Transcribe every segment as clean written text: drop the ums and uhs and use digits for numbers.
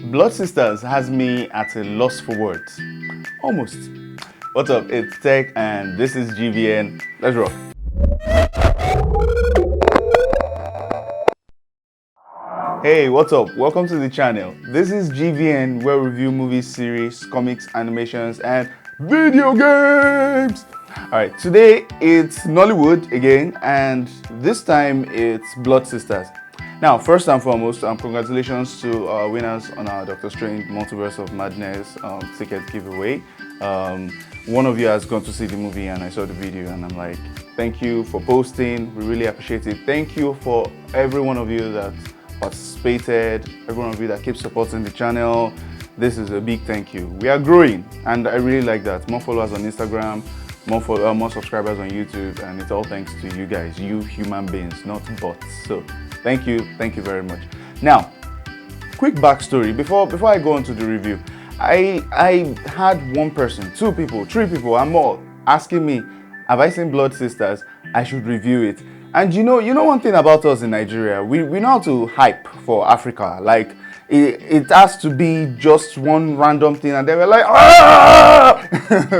Blood Sisters has me at a loss for words. Almost. What's up? It's Tech and this is GVN. Let's rock. Hey, what's up? Welcome to the channel. This is GVN where we review movies, series, comics, animations, and video games. Alright, today it's Nollywood again, and this time it's Blood Sisters. Now, first and foremost, congratulations to our winners on our Doctor Strange Multiverse of Madness ticket giveaway. One of you has gone to see the movie and I saw the video and I'm like, thank you for posting, we really appreciate it. Thank you for every one of you that participated, every one of you that keeps supporting the channel. This is a big thank you. We are growing and I really like that. More followers on Instagram, more subscribers on YouTube, and it's all thanks to you guys, you human beings, not bots. So thank you very much. Now, quick backstory before I go on to the review. I had one person, two people, three people and more asking me, have I seen Blood Sisters? I should review it. And you know one thing about us in Nigeria, we know how to hype for Africa. Like it has to be just one random thing and they were like, ah!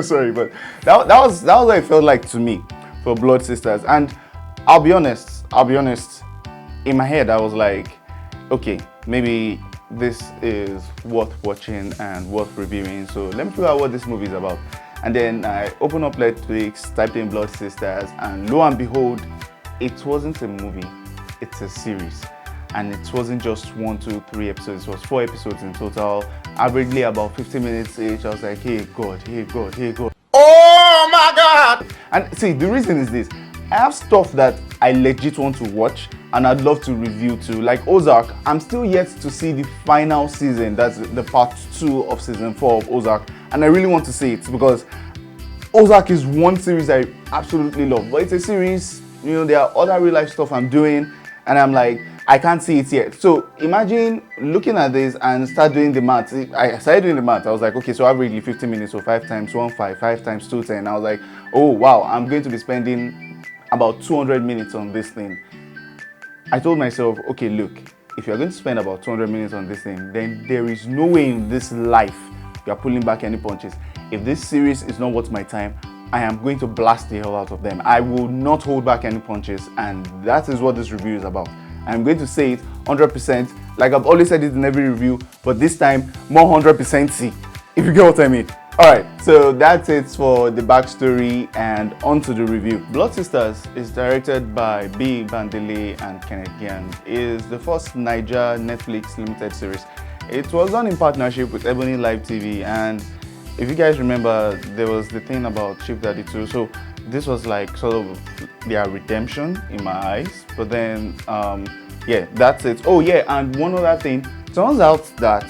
Sorry, but that was what it felt like to me for Blood Sisters. And I'll be honest, in my head I was like, okay, maybe this is worth watching and worth reviewing, so let me figure out what this movie is about. And then I opened up Netflix, typed in Blood Sisters, and lo and behold, it wasn't a movie, it's a series. And it wasn't just 1, 2, 3 episodes, it was 4 episodes in total, averagely about 50 minutes each. I was like, hey God. Oh my God! And see, the reason is this. I have stuff that I legit want to watch and I'd love to review too. Like Ozark, I'm still yet to see the final season. That's the part 2 of season 4 of Ozark. And I really want to see it because Ozark is one series I absolutely love. But it's a series, there are other real life stuff I'm doing and I'm like, I can't see it yet. So imagine looking at this and start doing the math. I started doing the math. I was like, okay, so averagely 50 minutes, so 5 times 1, 5, 5 times 2, 10. I was like, oh wow, I'm going to be spending about 200 minutes on this thing. I told myself, okay, look, if you're going to spend about 200 minutes on this thing, then there is no way in this life you're pulling back any punches. If this series is not worth my time, I am going to blast the hell out of them. I will not hold back any punches, and that is what this review is about. I'm going to say it 100%, like I've always said it in every review, but this time more 100% see, if you get what I mean. Alright, so that's it for the backstory and on to the review. Blood Sisters is directed by B. Bandele and Kenneth Gian. It is the first Niger Netflix limited series. It was done in partnership with Ebony Live TV, and if you guys remember, there was the thing about Chief Daddy 2, so this was like sort of their redemption in my eyes. But then, yeah, that's it. Oh yeah, and one other thing, turns out that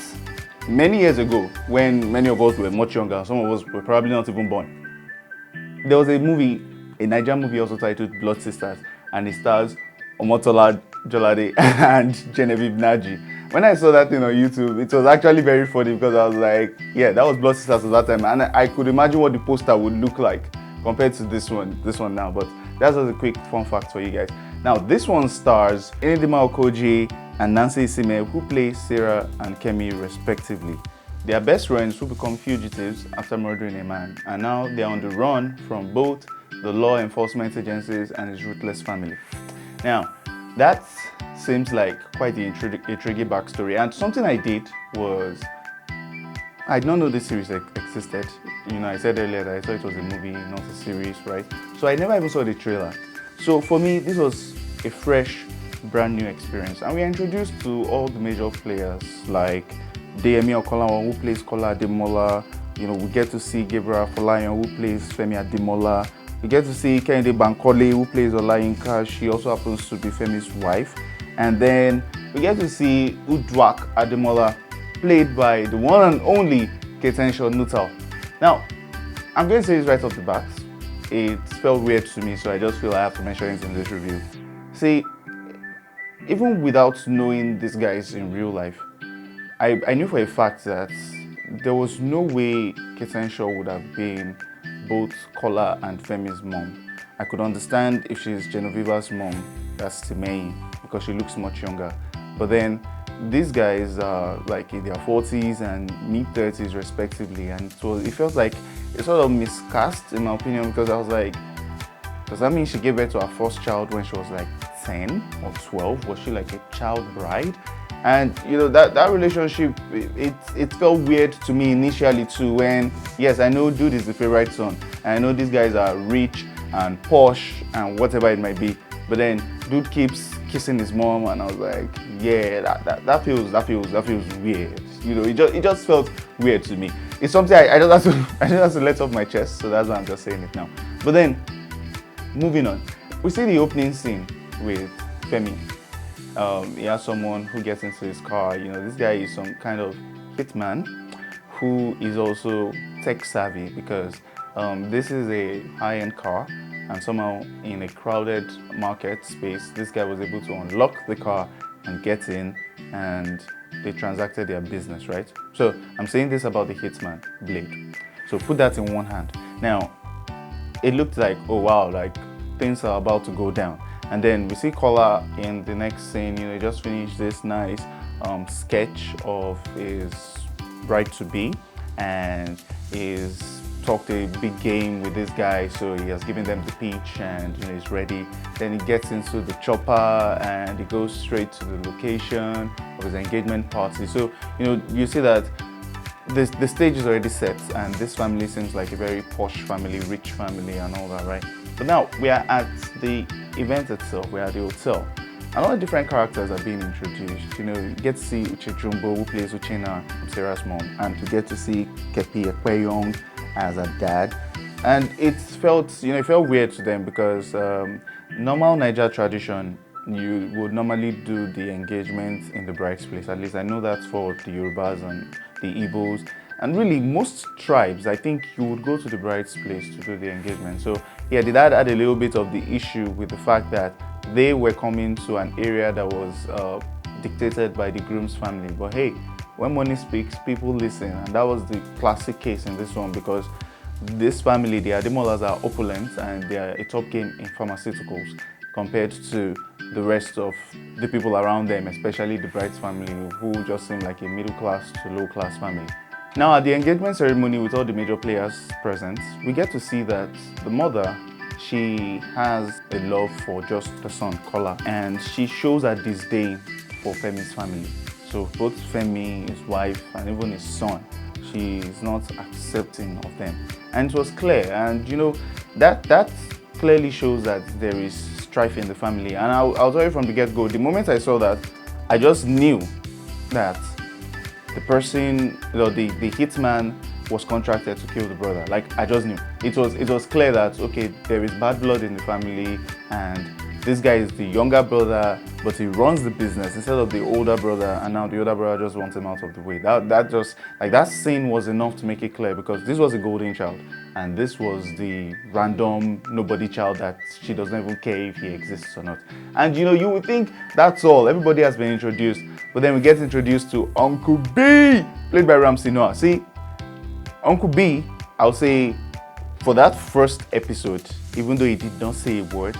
many years ago, when many of us were much younger, some of us were probably not even born, there was a movie, a Nigerian movie also titled Blood Sisters, and it stars Omotola Jolade and Genevieve Naji. When I saw that thing on YouTube, it was actually very funny because I was like, yeah, that was Blood Sisters at that time, and I could imagine what the poster would look like compared to this one now. But that's just a quick fun fact for you guys. Now, this one stars Enedima Okoji and Nancy Isime, who play Sarah and Kemi respectively. They are best friends who become fugitives after murdering a man, and now they are on the run from both the law enforcement agencies and his ruthless family. Now, that seems like quite the intriguing backstory, and something I did was, I did not know this series existed. I said earlier that I thought it was a movie, not a series, right? So I never even saw the trailer. So for me, this was a fresh, brand new experience. And we are introduced to all the major players like Deyemi Okolawon, who plays Kola Ademola. We get to see Gabriel Afolayan, who plays Femi Ademola. We get to see Kehinde Bankole, who plays Olayinka. She also happens to be Femi's wife. And then we get to see Udwak Ademola, played by the one and only Ketenshaw Nuttall. Now, I'm going to say this right off the bat. It felt weird to me, so I just feel I have to mention it in this review. See, even without knowing these guys in real life, I knew for a fact that there was no way Ketenshaw would have been both Kola and Femi's mom. I could understand if she's Genoveva's mom, that's Timei, because she looks much younger. But then these guys are like in their 40s and mid 30s respectively, and it felt like it's sort of miscast in my opinion, because I was like, does that mean she gave birth to her first child when she was like 10 or 12? Was she like a child bride? And that relationship, it felt weird to me initially too, when yes, I know dude is the favorite son, and I know these guys are rich and posh and whatever it might be, but then dude keeps kissing his mom, and I was like, yeah, that feels weird. It just felt weird to me. It's something I just have to let off my chest, so that's why I'm just saying it now. But then moving on, we see the opening scene with Femi. He has someone who gets into his car. This guy is some kind of hitman who is also tech savvy, because this is a high-end car, and somehow in a crowded market space, this guy was able to unlock the car and get in, and they transacted their business, right? So I'm saying this about the hitman, Blade. So put that in one hand. Now, it looked like, oh wow, like things are about to go down. And then we see Kola in the next scene, he just finished this nice sketch of his bride-to-be, and is talked a big game with this guy, so he has given them the pitch, and he's ready. Then he gets into the chopper and he goes straight to the location of his engagement party. So you see that the stage is already set, and this family seems like a very posh family, rich family and all that, right? But now we are at the event itself, we are at the hotel. A lot of different characters are being introduced. You get to see Uche Jumbo, who plays Uchenna, Sarah's mom, and to get to see Kepi Ekweyong as a dad. And it felt weird to them, because normal Niger tradition, you would normally do the engagement in the bride's place. At least I know that's for the Yorubas and the Igbos. And really, most tribes, I think you would go to the bride's place to do the engagement. So yeah, the dad had a little bit of the issue with the fact that they were coming to an area that was dictated by the groom's family. But hey, when money speaks, people listen. And that was the classic case in this one, because this family, the Ademolas, are opulent, and they are a top game in pharmaceuticals compared to the rest of the people around them, especially the bride's family, who just seem like a middle class to low class family. Now, at the engagement ceremony with all the major players present, we get to see that the mother, she has a love for just the son, Kola, and she shows her disdain for Femi's family. So both Femi, his wife, and even his son, she is not accepting of them. And it was clear, and that clearly shows that there is strife in the family. And I'll tell you from the get-go, the moment I saw that, I just knew that the person, the hitman was contracted to kill the brother. Like, I just knew. It was clear that, okay, there is bad blood in the family, and this guy is the younger brother, but he runs the business instead of the older brother, and now the older brother just wants him out of the way. That scene was enough to make it clear, because this was a golden child, and this was the random nobody child that she doesn't even care if he exists or not. And you would think that's all. Everybody has been introduced, but then we get introduced to Uncle B, played by Ramsey Noah. See, Uncle B, I'll say, for that first episode, even though he did not say a word,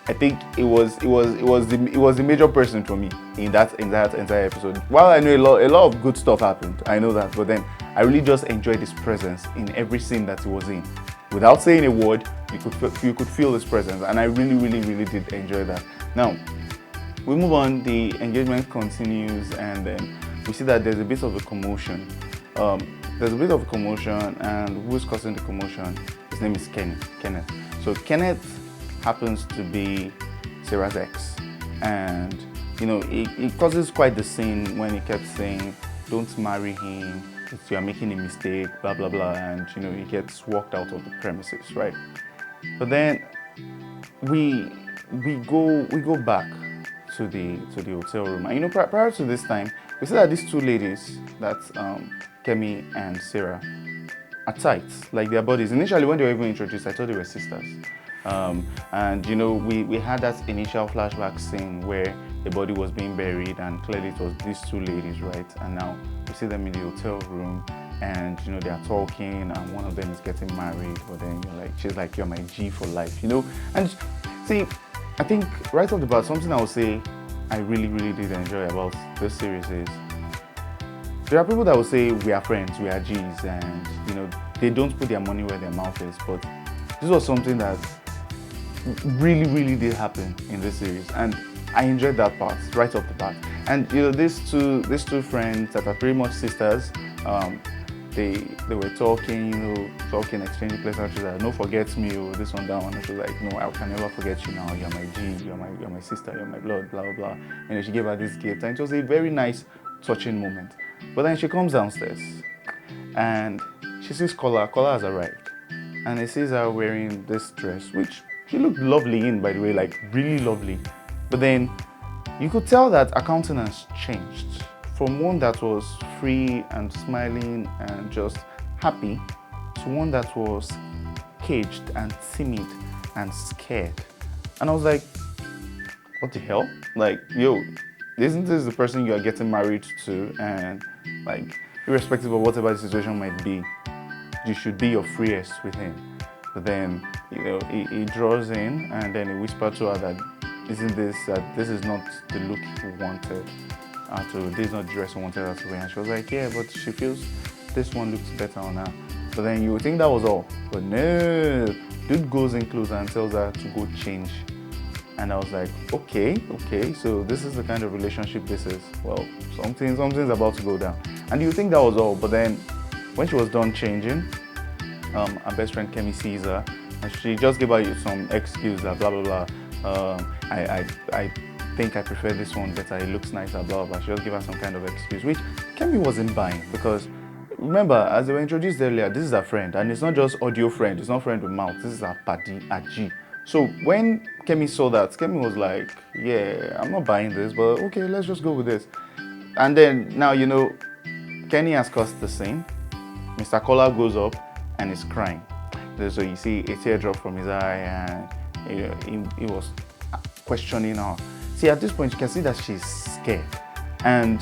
I think it was the major person for me in that entire episode. While I know a lot of good stuff happened, I know that, but then I really just enjoyed his presence in every scene that he was in. Without saying a word, you could feel his presence, and I really did enjoy that. Now, we move on. The engagement continues, and then we see that there's a bit of a commotion. And who's causing the commotion? His name is Kenneth. So Kenneth happens to be Sarah's ex, and it causes quite the scene when he kept saying, "Don't marry him, you are making a mistake," blah blah blah, and he gets walked out of the premises, right? But then we go back to the hotel room, and prior to this time, we see that these two ladies, that's Kemi and Sarah, are tight, like their bodies. Initially, when they were even introduced, I thought they were sisters. And we had that initial flashback scene where the body was being buried, and clearly it was these two ladies, right? And now we see them in the hotel room, and they are talking, and one of them is getting married, but then she's like, "You're my G for life," And see, I think right off the bat, something I would say, I really, really did enjoy about this series is there are people that will say we are friends, we are G's, and they don't put their money where their mouth is. But this was something that really, really did happen in this series, and I enjoyed that part right off the bat. And these two friends that are pretty much sisters, they were talking, exchanging pleasantries. Like, no, forget me, or this one, that one. And she was like, no, I can never forget you now. You're my G, you're my sister, you're my blood, blah blah blah. And she gave her this gift, and it was a very nice, touching moment. But then she comes downstairs, and she sees Kola. Kola has arrived, and he sees her wearing this dress, which she looked lovely in, by the way, like really lovely. But then you could tell that her countenance changed from one that was free and smiling and just happy to one that was caged and timid and scared. And I was like, what the hell? Like, yo, isn't this the person you are getting married to? And like, irrespective of whatever the situation might be, you should be your freest with him. But then, he draws in, and then he whispers to her that this is not the look he wanted this is not the dress he wanted her to wear. And she was like, yeah, but she feels this one looks better on her. But then you would think that was all. But no, dude goes in closer and tells her to go change. And I was like, okay, so this is the kind of relationship this is. Well, something's about to go down. And you think that was all, but then when she was done changing, her best friend Kemi sees her, and she just gave her some excuse that blah blah blah. I think I prefer this one better. It looks nicer, blah blah. She just gave her some kind of excuse, which Kemi wasn't buying, because remember, as they were introduced earlier, this is her friend, and it's not just audio friend. It's not friend with mouth. This is her paddy, a G. So when Kemi saw that, Kemi was like, yeah, I'm not buying this, but okay, let's just go with this. And then now, Kenny has caused the scene. Mr. Kola goes up and is crying. So you see a teardrop from his eye, and he was questioning her. See, at this point, you can see that she's scared. And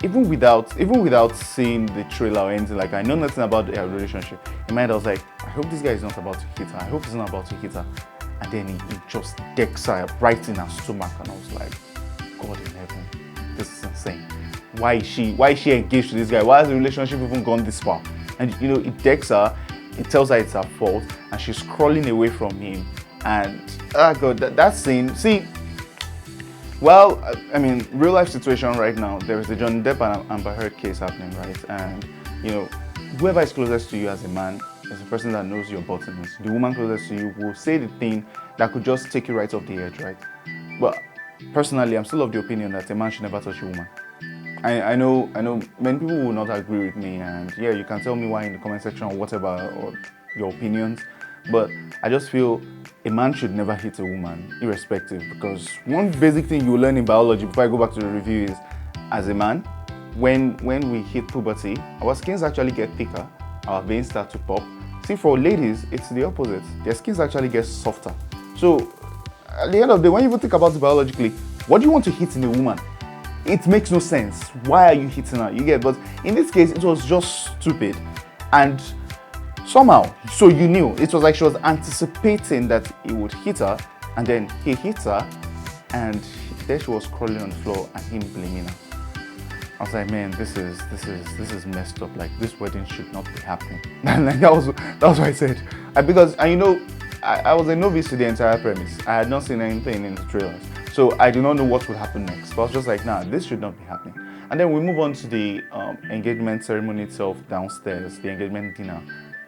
even without seeing the trailer or anything, like, I know nothing about their relationship. In my head, I was like, I hope this guy is not about to hit her. I hope he's not about to hit her. And then he just decks her right in her stomach, and I was like, God in heaven, this is insane. Why is she engaged to this guy? Why has the relationship even gone this far? And he decks her, he tells her it's her fault, and she's crawling away from him. And God, that scene. See, well, I mean, real life situation right now. There is the Johnny Depp and Amber Heard case happening, right? And whoever is closest to you as a man is the person that knows your buttons. The woman closest to you will say the thing that could just take you right off the edge, right? But personally, I'm still of the opinion that a man should never touch a woman. I know many people will not agree with me, and yeah, you can tell me why in the comment section or whatever, or your opinions. But I just feel a man should never hit a woman, irrespective, because one basic thing you learn in biology before I go back to the review is, as a man, when we hit puberty, our skins actually get thicker, our veins start to pop. See, for ladies, it's the opposite. Their skins actually get softer. So at the end of the day, when you think about it biologically, what do you want to hit in a woman? It makes no sense. Why are you hitting her? You get, but in this case, it was just stupid. And somehow, so you knew, it was like she was anticipating that he would hit her, and then he hits her, and there she was crawling on the floor and him blaming her. I was like, man, this is messed up. Like, this wedding should not be happening. And like, that was what I said. Because I was a novice to the entire premise. I had not seen anything in the trailers, so I do not know what would happen next. But I was just like, nah, this should not be happening. And then we move on to the engagement ceremony itself downstairs, the engagement dinner.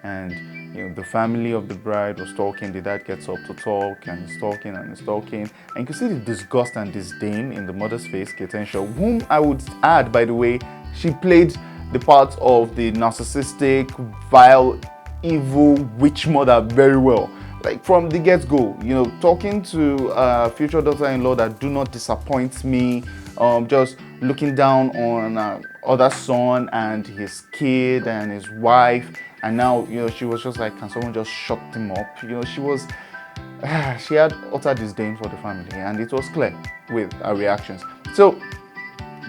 And the family of the bride was talking. The dad gets up to talk, and he's talking and he's talking. And you can see the disgust and disdain in the mother's face, Ketenshaw, whom I would add, by the way, she played the part of the narcissistic, vile, evil witch mother very well. Like, from the get-go, talking to future daughter-in-law that do not disappoint me, just looking down on other son and his kid and his wife. And now, she was just like, can someone just shut him up? She had utter disdain for the family, and it was clear with her reactions. So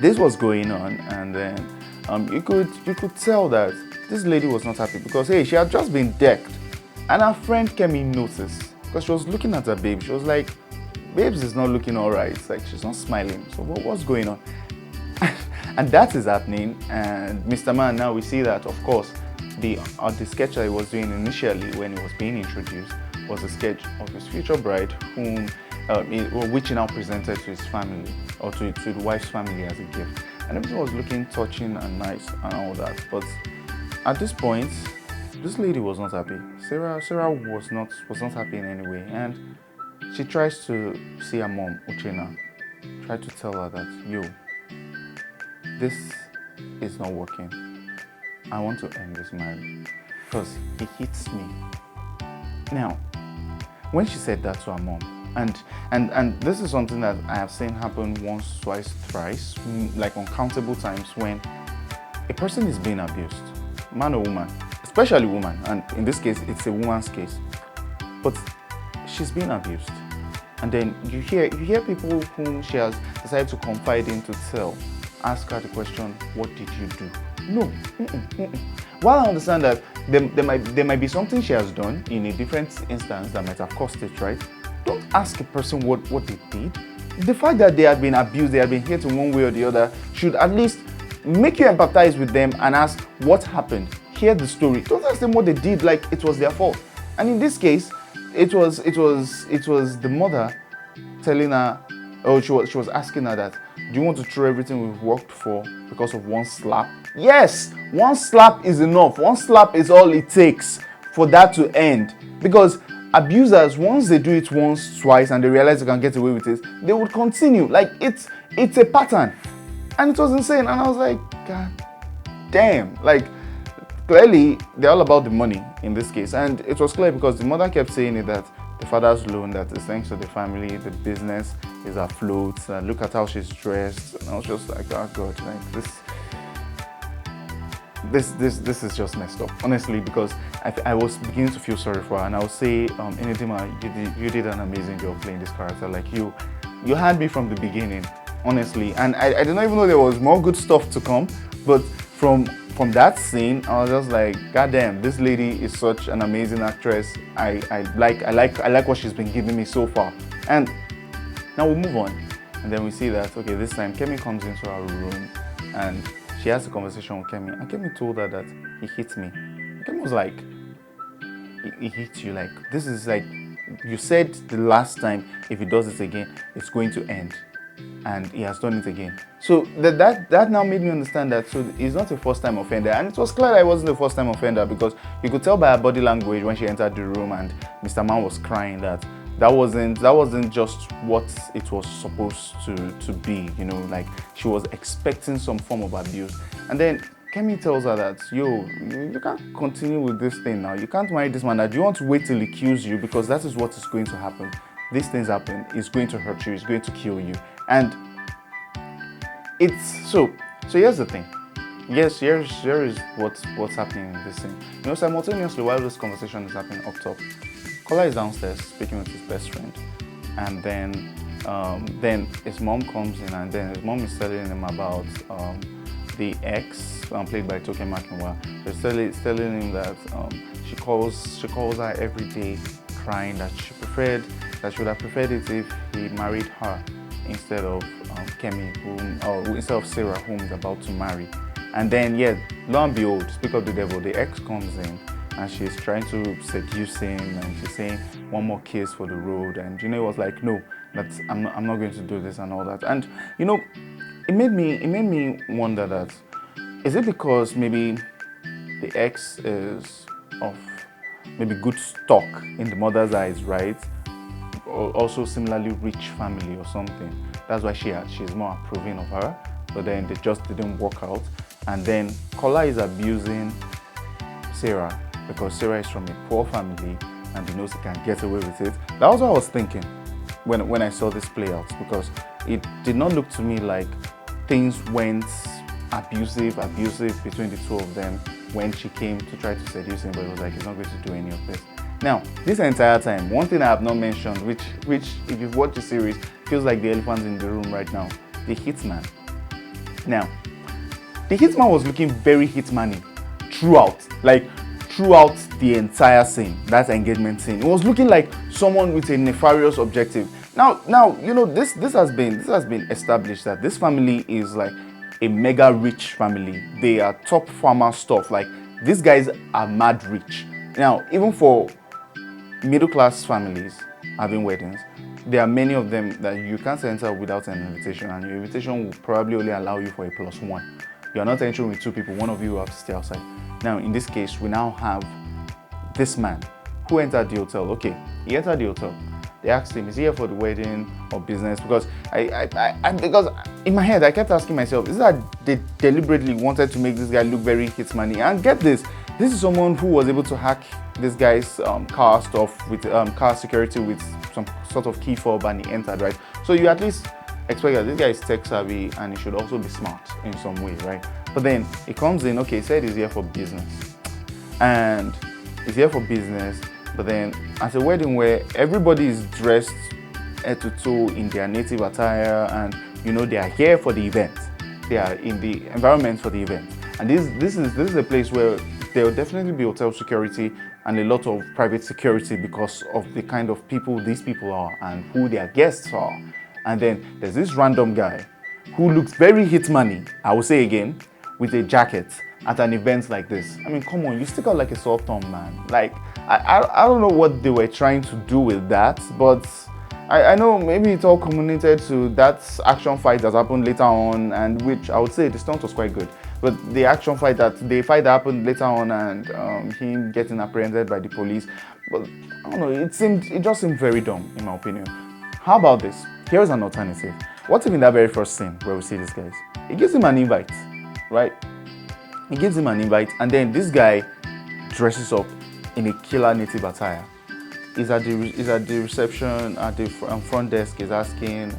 this was going on, and then you could tell that this lady was not happy, because hey, she had just been decked, and her friend Kemi noticed, because she was looking at her babe. She was like, babes is not looking all right. It's like she's not smiling. So what's going on? And that is happening. And Mr. Man, now we see that, of course, the sketch that he was doing initially when he was being introduced was a sketch of his future bride, which he now presented to his family, or to the wife's family as a gift. And everything was looking touching and nice and all that. But at this point, this lady was not happy. Sarah was not happy in any way. And she tries to see her mom, Uchenna, tried to tell her that, yo, this is not working. I want to end this marriage because he hits me. Now, when she said that to her mom, and this is something that I have seen happen once, twice, thrice, like uncountable times, when a person is being abused, man or woman, especially woman, and in this case, it's a woman's case, but she's being abused. And then you hear people whom she has decided to confide in to tell, ask her the question, what did you do? No. While I understand that there might be something she has done in a different instance that might have caused it, right? Don't ask a person what they did. The fact that they have been abused, they have been hit in one way or the other, should at least make you empathize with them and ask what happened. Hear the story. Don't ask them what they did like it was their fault. And in this case, it was the mother telling her, she was asking her that, do you want to throw everything we've worked for because of one slap? Yes, one slap is enough. One slap is all it takes for that to end. Because abusers, once they do it once, twice, and they realize they can get away with it, they would continue. Like, it's a pattern. And it was insane. And I was like, God damn. Like, clearly, they're all about the money in this case. And it was clear because the mother kept saying it, that the father's loan, that is thanks to the family, the business is afloat, and look at how she's dressed. And I was just like, oh God, like this is just messed up, honestly, because I was beginning to feel sorry for her. And I would say, Enedima, you did an amazing job playing this character. Like, you had me from the beginning, honestly. And I didn't even know there was more good stuff to come, but from that scene, I was just like, God damn, this lady is such an amazing actress. I like what she's been giving me so far. And now we move on, and then we see that, okay, this time Kemi comes into our room and she has a conversation with Kemi, and Kemi told her that he hit me. Kemi was like, he hit you, like, this is like, you said the last time if he does it again, it's going to end. And he has done it again. So that now made me understand that, so he's not a first-time offender. And it was clear that he wasn't a first-time offender, because you could tell by her body language when she entered the room and Mr. Man was crying that wasn't just what it was supposed to be, you know, like she was expecting some form of abuse. And then Kemi tells her that, yo, you can't continue with this thing now. You can't marry this man. That you want to wait till he kills you, because that is what is going to happen. These things happen. It's going to hurt you. It's going to kill you. And it's so here's the thing. Yes, here is what's happening in this scene. You know, simultaneously while this conversation is happening up top, Kola is downstairs speaking with his best friend, and then his mom comes in, and then his mom is telling him about the ex played by Toke Makinwa. She's telling him that she calls her every day, crying that she would have preferred it if he married her instead of Kemi, instead of Sarah, whom he's about to marry. And then, yeah, lo and behold, speak of the devil, the ex comes in and she's trying to seduce him, and she's saying one more kiss for the road. And you know, he was like, no, I'm not going to do this and all that. And you know, it made me wonder that, is it because maybe the ex is of maybe good stock in the mother's eyes, right? Or also similarly rich family or something. That's why she's more approving of her. But then they just didn't work out. And then Kola is abusing Sarah because Sarah is from a poor family and he knows he can get away with it. That was what I was thinking when I saw this play out, because it did not look to me like things went abusive between the two of them when she came to try to seduce him, but it was like, he's not going to do any of this. Now, this entire time, one thing I have not mentioned, which if you've watched the series, feels like the elephant in the room right now, the hitman. Now, the hitman was looking very hitman-y throughout the entire scene, that engagement scene. It was looking like someone with a nefarious objective. Now, this has been established that this family is like a mega rich family. They are top farmer stuff. Like these guys are mad rich. Now, even for middle class families having weddings, there are many of them that you can't enter without an invitation, and your invitation will probably only allow you for a plus one. You are not entering with two people, one of you will have to stay outside. Now, in this case, we now have this man who entered the hotel. Okay, he entered the hotel. They asked him, is he here for the wedding or business? Because because in my head, I kept asking myself, is that they deliberately wanted to make this guy look very hitman-y? And get this is someone who was able to hack this guy's car stuff with car security with some sort of key fob, and he entered, right? So you at least expect that this guy is tech savvy and he should also be smart in some way, right? But then he comes in, okay, he said he's here for business. And he's here for business, but then at a wedding where everybody is dressed head to toe in their native attire, and they are here for the event. They are in the environment for the event. And this is a place where there will definitely be hotel security and a lot of private security because of the kind of people these people are and who their guests are. And then there's this random guy who looks very hitman-y, I will say again, with a jacket at an event like this. I mean, come on, you stick out like a sore thumb, man. Like, I don't know what they were trying to do with that, but I know maybe it's all culminated to that action fight that happened later on, and which I would say the stunt was quite good. But the fight that happened later on, and him getting apprehended by the police, but I don't know, it just seemed very dumb in my opinion. How about this? Here's an alternative. What if in that very first scene where we see these guys, he gives him an invite, right? He gives him an invite, and then this guy dresses up in a killer native attire. He's at the reception at the front desk. He's asking,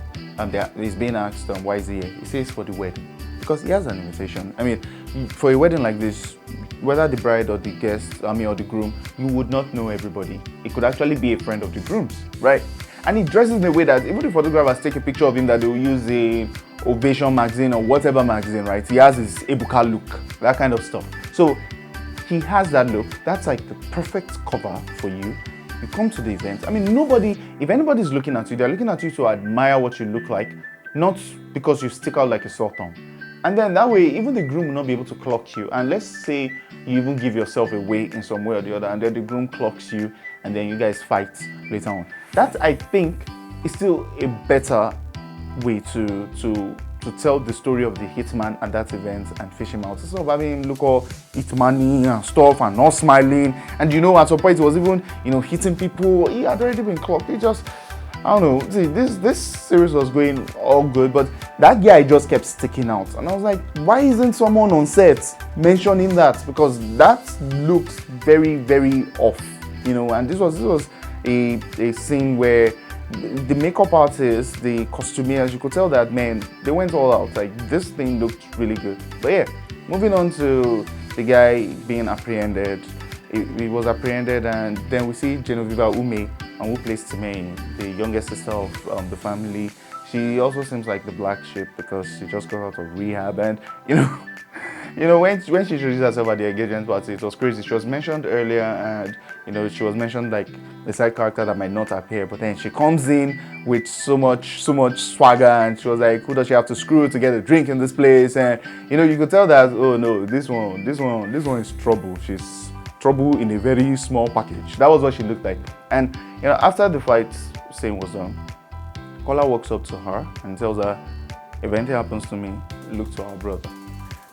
he's being asked, why is he here? He says for the wedding, because he has an invitation. I mean, for a wedding like this, whether the bride or the guest, or the groom, you would not know everybody. It could actually be a friend of the groom's, right? And he dresses in a way that even the photographers take a picture of him, that they will use a Ovation magazine or whatever magazine, right? He has his Ebuka look, that kind of stuff. So he has that look. That's like the perfect cover for you. You come to the event. I mean, if anybody's looking at you, they're looking at you to admire what you look like, not because you stick out like a sore thumb. And then that way, even the groom will not be able to clock you. And let's say you even give yourself away in some way or the other, and then the groom clocks you, and then you guys fight later on. That, I think, is still a better way to tell the story of the hitman at that event and fish him out. Instead of having him look all hitman-y and stuff and not smiling. And at some point he was even, hitting people. He had already been clocked. He just, I don't know. See, this series was going all good, but that guy just kept sticking out. And I was like, why isn't someone on set mentioning that? Because that looks very, very off, and this was a scene where the makeup artists, the costumiers, you could tell that, man, they went all out. Like, this thing looked really good. But yeah, moving on to the guy being apprehended. He was apprehended, and then we see Genoveva Ume, who plays Timei, the youngest sister of the family. She also seems like the black sheep because she just got out of rehab, and when she introduced herself at the engagement party, it was crazy. She was mentioned earlier, and she was mentioned like a side character that might not appear, but then she comes in with so much swagger, and she was like, who does she have to screw to get a drink in this place? And you could tell that, oh no, this one is trouble. She's trouble in a very small package. That was what she looked like. And after the fight scene was done, Kola walks up to her and tells her, if anything happens to me, look to our brother.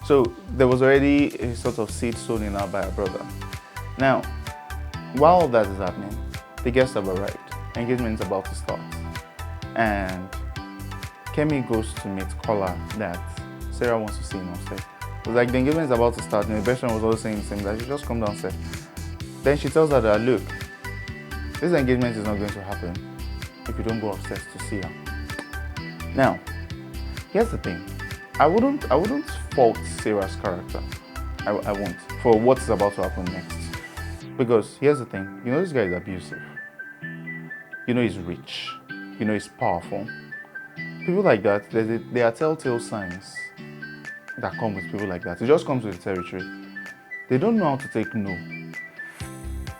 So there was already a sort of seed sown in her by her brother. Now, while all that is happening, the guests have arrived. Engagement is about to start. And Kemi goes to meet Kola that Sarah wants to see him upstairs. It was like the engagement is about to start, and the best friend was also saying the same, that she just come downstairs. Then she tells her that, look, this engagement is not going to happen if you don't go upstairs to see her. Now, here's the thing. I wouldn't fault Sarah's character. I won't, for what's about to happen next. Because here's the thing, this guy is abusive. He's rich. He's powerful. People like that, there are telltale signs that come with people like that. It just comes with the territory. They don't know how to take no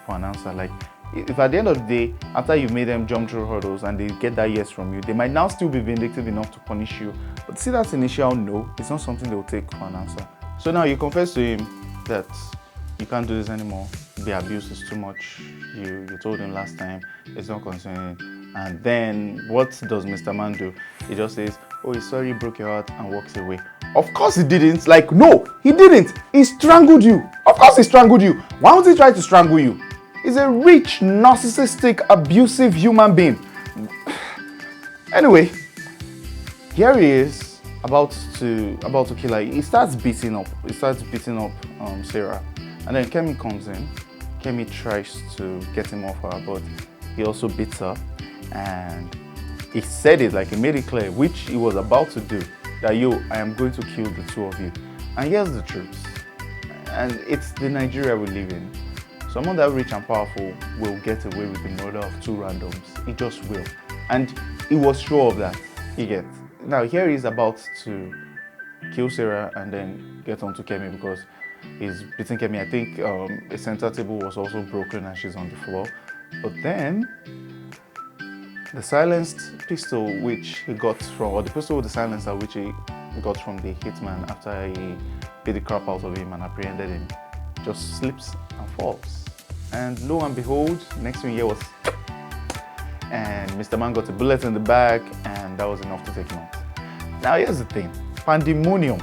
for an answer. Like, if at the end of the day, after you've made them jump through hurdles and they get that yes from you, they might now still be vindictive enough to punish you. But see, that initial no, it's not something they'll take for an answer. So now you confess to him that you can't do this anymore. The abuse is too much. You told him last time, it's not concerning. And then what does Mr. Man do? He just says, oh, he's sorry, he broke your heart, and walks away. Of course he didn't. Like, no, he didn't. He strangled you. Of course he strangled you. Why would he try to strangle you? He's a rich, narcissistic, abusive human being. Anyway, here he is about to kill her. He starts beating up Sarah. And then Kemi comes in. Kemi tries to get him off her, but he also beats her. And he said it, like he made it clear, which he was about to do, that yo, I am going to kill the two of you. And here's the truth. And it's the Nigeria we live in. Someone that rich and powerful will get away with the murder of two randoms. He just will. And he was sure of that. He gets. Now here he's about to kill Sarah and then get onto Kemi because he's beating Kemi. I think a center table was also broken and she's on the floor. But then the silenced pistol which he got from, or the pistol with the silencer which he got from the hitman after he beat the crap out of him and apprehended him, just slips and falls. And lo and behold, next thing you hear was, and Mr. Man got a bullet in the back, and that was enough to take him out. Now here's the thing, pandemonium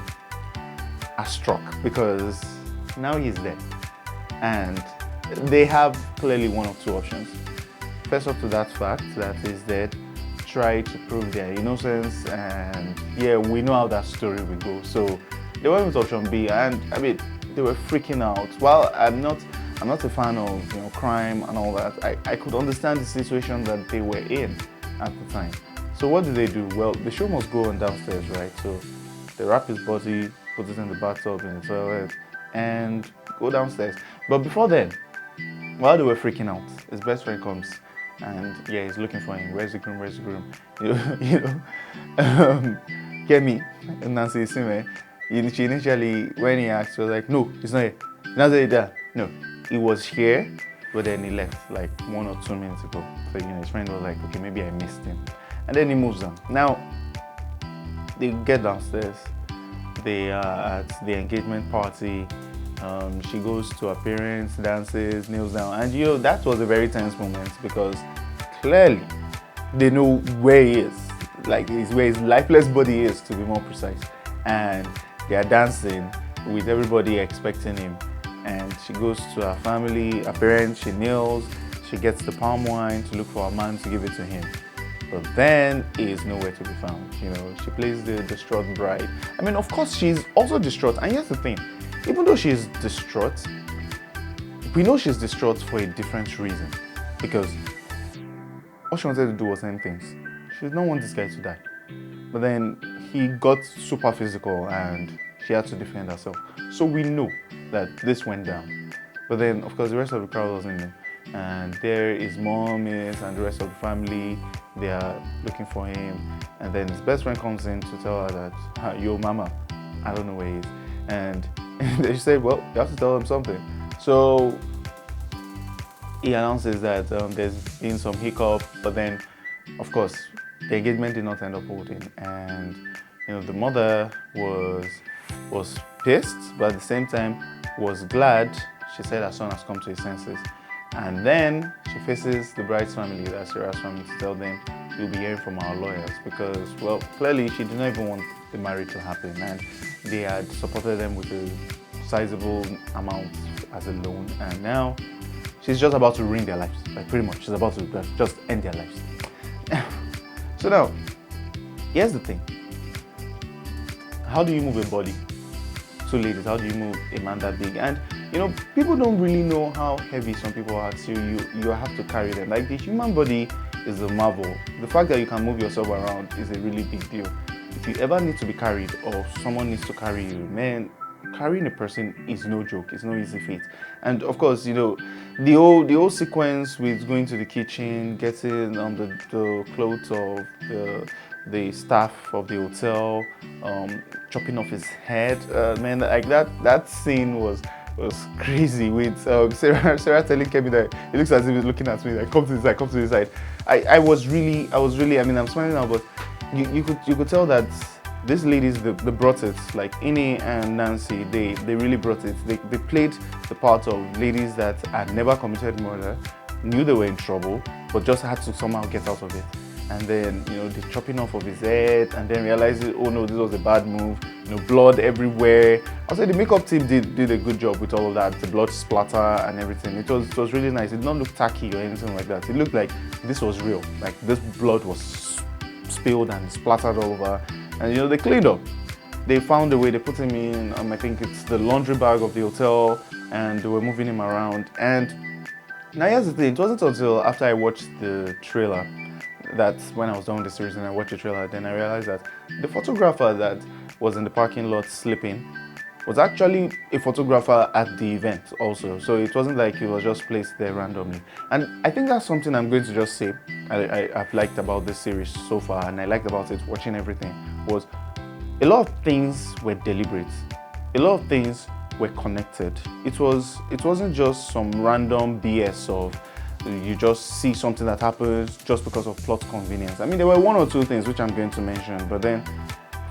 has struck because now he's dead. And they have clearly one of two options. First up to that fact that he's dead, try to prove their innocence, and yeah, we know how that story will go. So they went with option B, and I mean, they were freaking out. While I'm not a fan of crime and all that, I could understand the situation that they were in at the time. So what did they do? Well, the show must go on downstairs, right? So they wrap his body, put it in the bathtub, in the toilet, and go downstairs. But before then, while they were freaking out, his best friend comes. And yeah, he's looking for him. Where's the groom? Where's the groom? Kemi, Nancy Sime, she initially, when he asked, she was like, no, he's not here. Not there. No, he was here, but then he left like 1 or 2 minutes ago. So his friend was like, okay, maybe I missed him. And then he moves on. Now, they get downstairs. They are at the engagement party. She goes to her parents, dances, kneels down, and that was a very tense moment because clearly they know where he is, like where his lifeless body is, to be more precise. And they are dancing with everybody expecting him. And she goes to her family, her parents, she kneels, she gets the palm wine to look for her man to give it to him. But then he is nowhere to be found. She plays the distraught bride. I mean, of course, she's also distraught. And here's the thing. Even though she's distraught, we know she's distraught for a different reason. Because all she wanted to do was end things. She did not want this guy to die. But then he got super physical and she had to defend herself. So we know that this went down. But then, of course, the rest of the crowd doesn't know. And there his mom is and the rest of the family, they are looking for him. And then his best friend comes in to tell her that, yo, mama, I don't know where he is. And they said, well, you have to tell them something. So he announces that there's been some hiccup, but then, of course, the engagement did not end up holding. And the mother was pissed, but at the same time was glad. She said her son has come to his senses. And then she faces the bride's family, that's Sarah's family, to tell them you'll be hearing from our lawyers because, well, clearly she did not even want the marriage to happen, and they had supported them with a sizable amount as a loan, and now she's just about to ruin their lives, like pretty much. She's about to just end their lives. So now, here's the thing. How do you move a body? So ladies, how do you move a man that big? And people don't really know how heavy some people are till you have to carry them. Like the human body is a marvel. The fact that you can move yourself around is a really big deal. If you ever need to be carried or someone needs to carry you, man, carrying a person is no joke. It's no easy feat. And of course, the whole sequence with going to the kitchen, getting the clothes of the staff of the hotel, chopping off his head, man, like that scene was was crazy with Sarah telling Kemi that it looks as if he's looking at me like, come to the side, come to the side. I was really, I mean, I'm smiling now, but you could tell that these ladies, they brought it. Like Ine and Nancy, they really brought it. They played the part of ladies that had never committed murder, knew they were in trouble, but just had to somehow get out of it. And then, the chopping off of his head, and then realizing, oh no, this was a bad move. Blood everywhere. I'll say the makeup team did a good job with all of that, the blood splatter and everything. It was really nice. It did not look tacky or anything like that. It looked like this was real. Like this blood was spilled and splattered all over. And they cleaned up. They found a way. They put him in, I think it's the laundry bag of the hotel, and they were moving him around. And now here's the thing, it wasn't until after I watched the trailer, that's when I was done with the series and I watched the trailer, then I realized that the photographer that was in the parking lot sleeping was actually a photographer at the event also. So it wasn't like he was just placed there randomly. And I think that's something I'm going to just say I've liked about this series so far, and I liked about it watching everything, was a lot of things were deliberate. A lot of things were connected. It wasn't just some random BS of you just see something that happens just because of plot convenience. I mean, there were one or two things which I'm going to mention, but then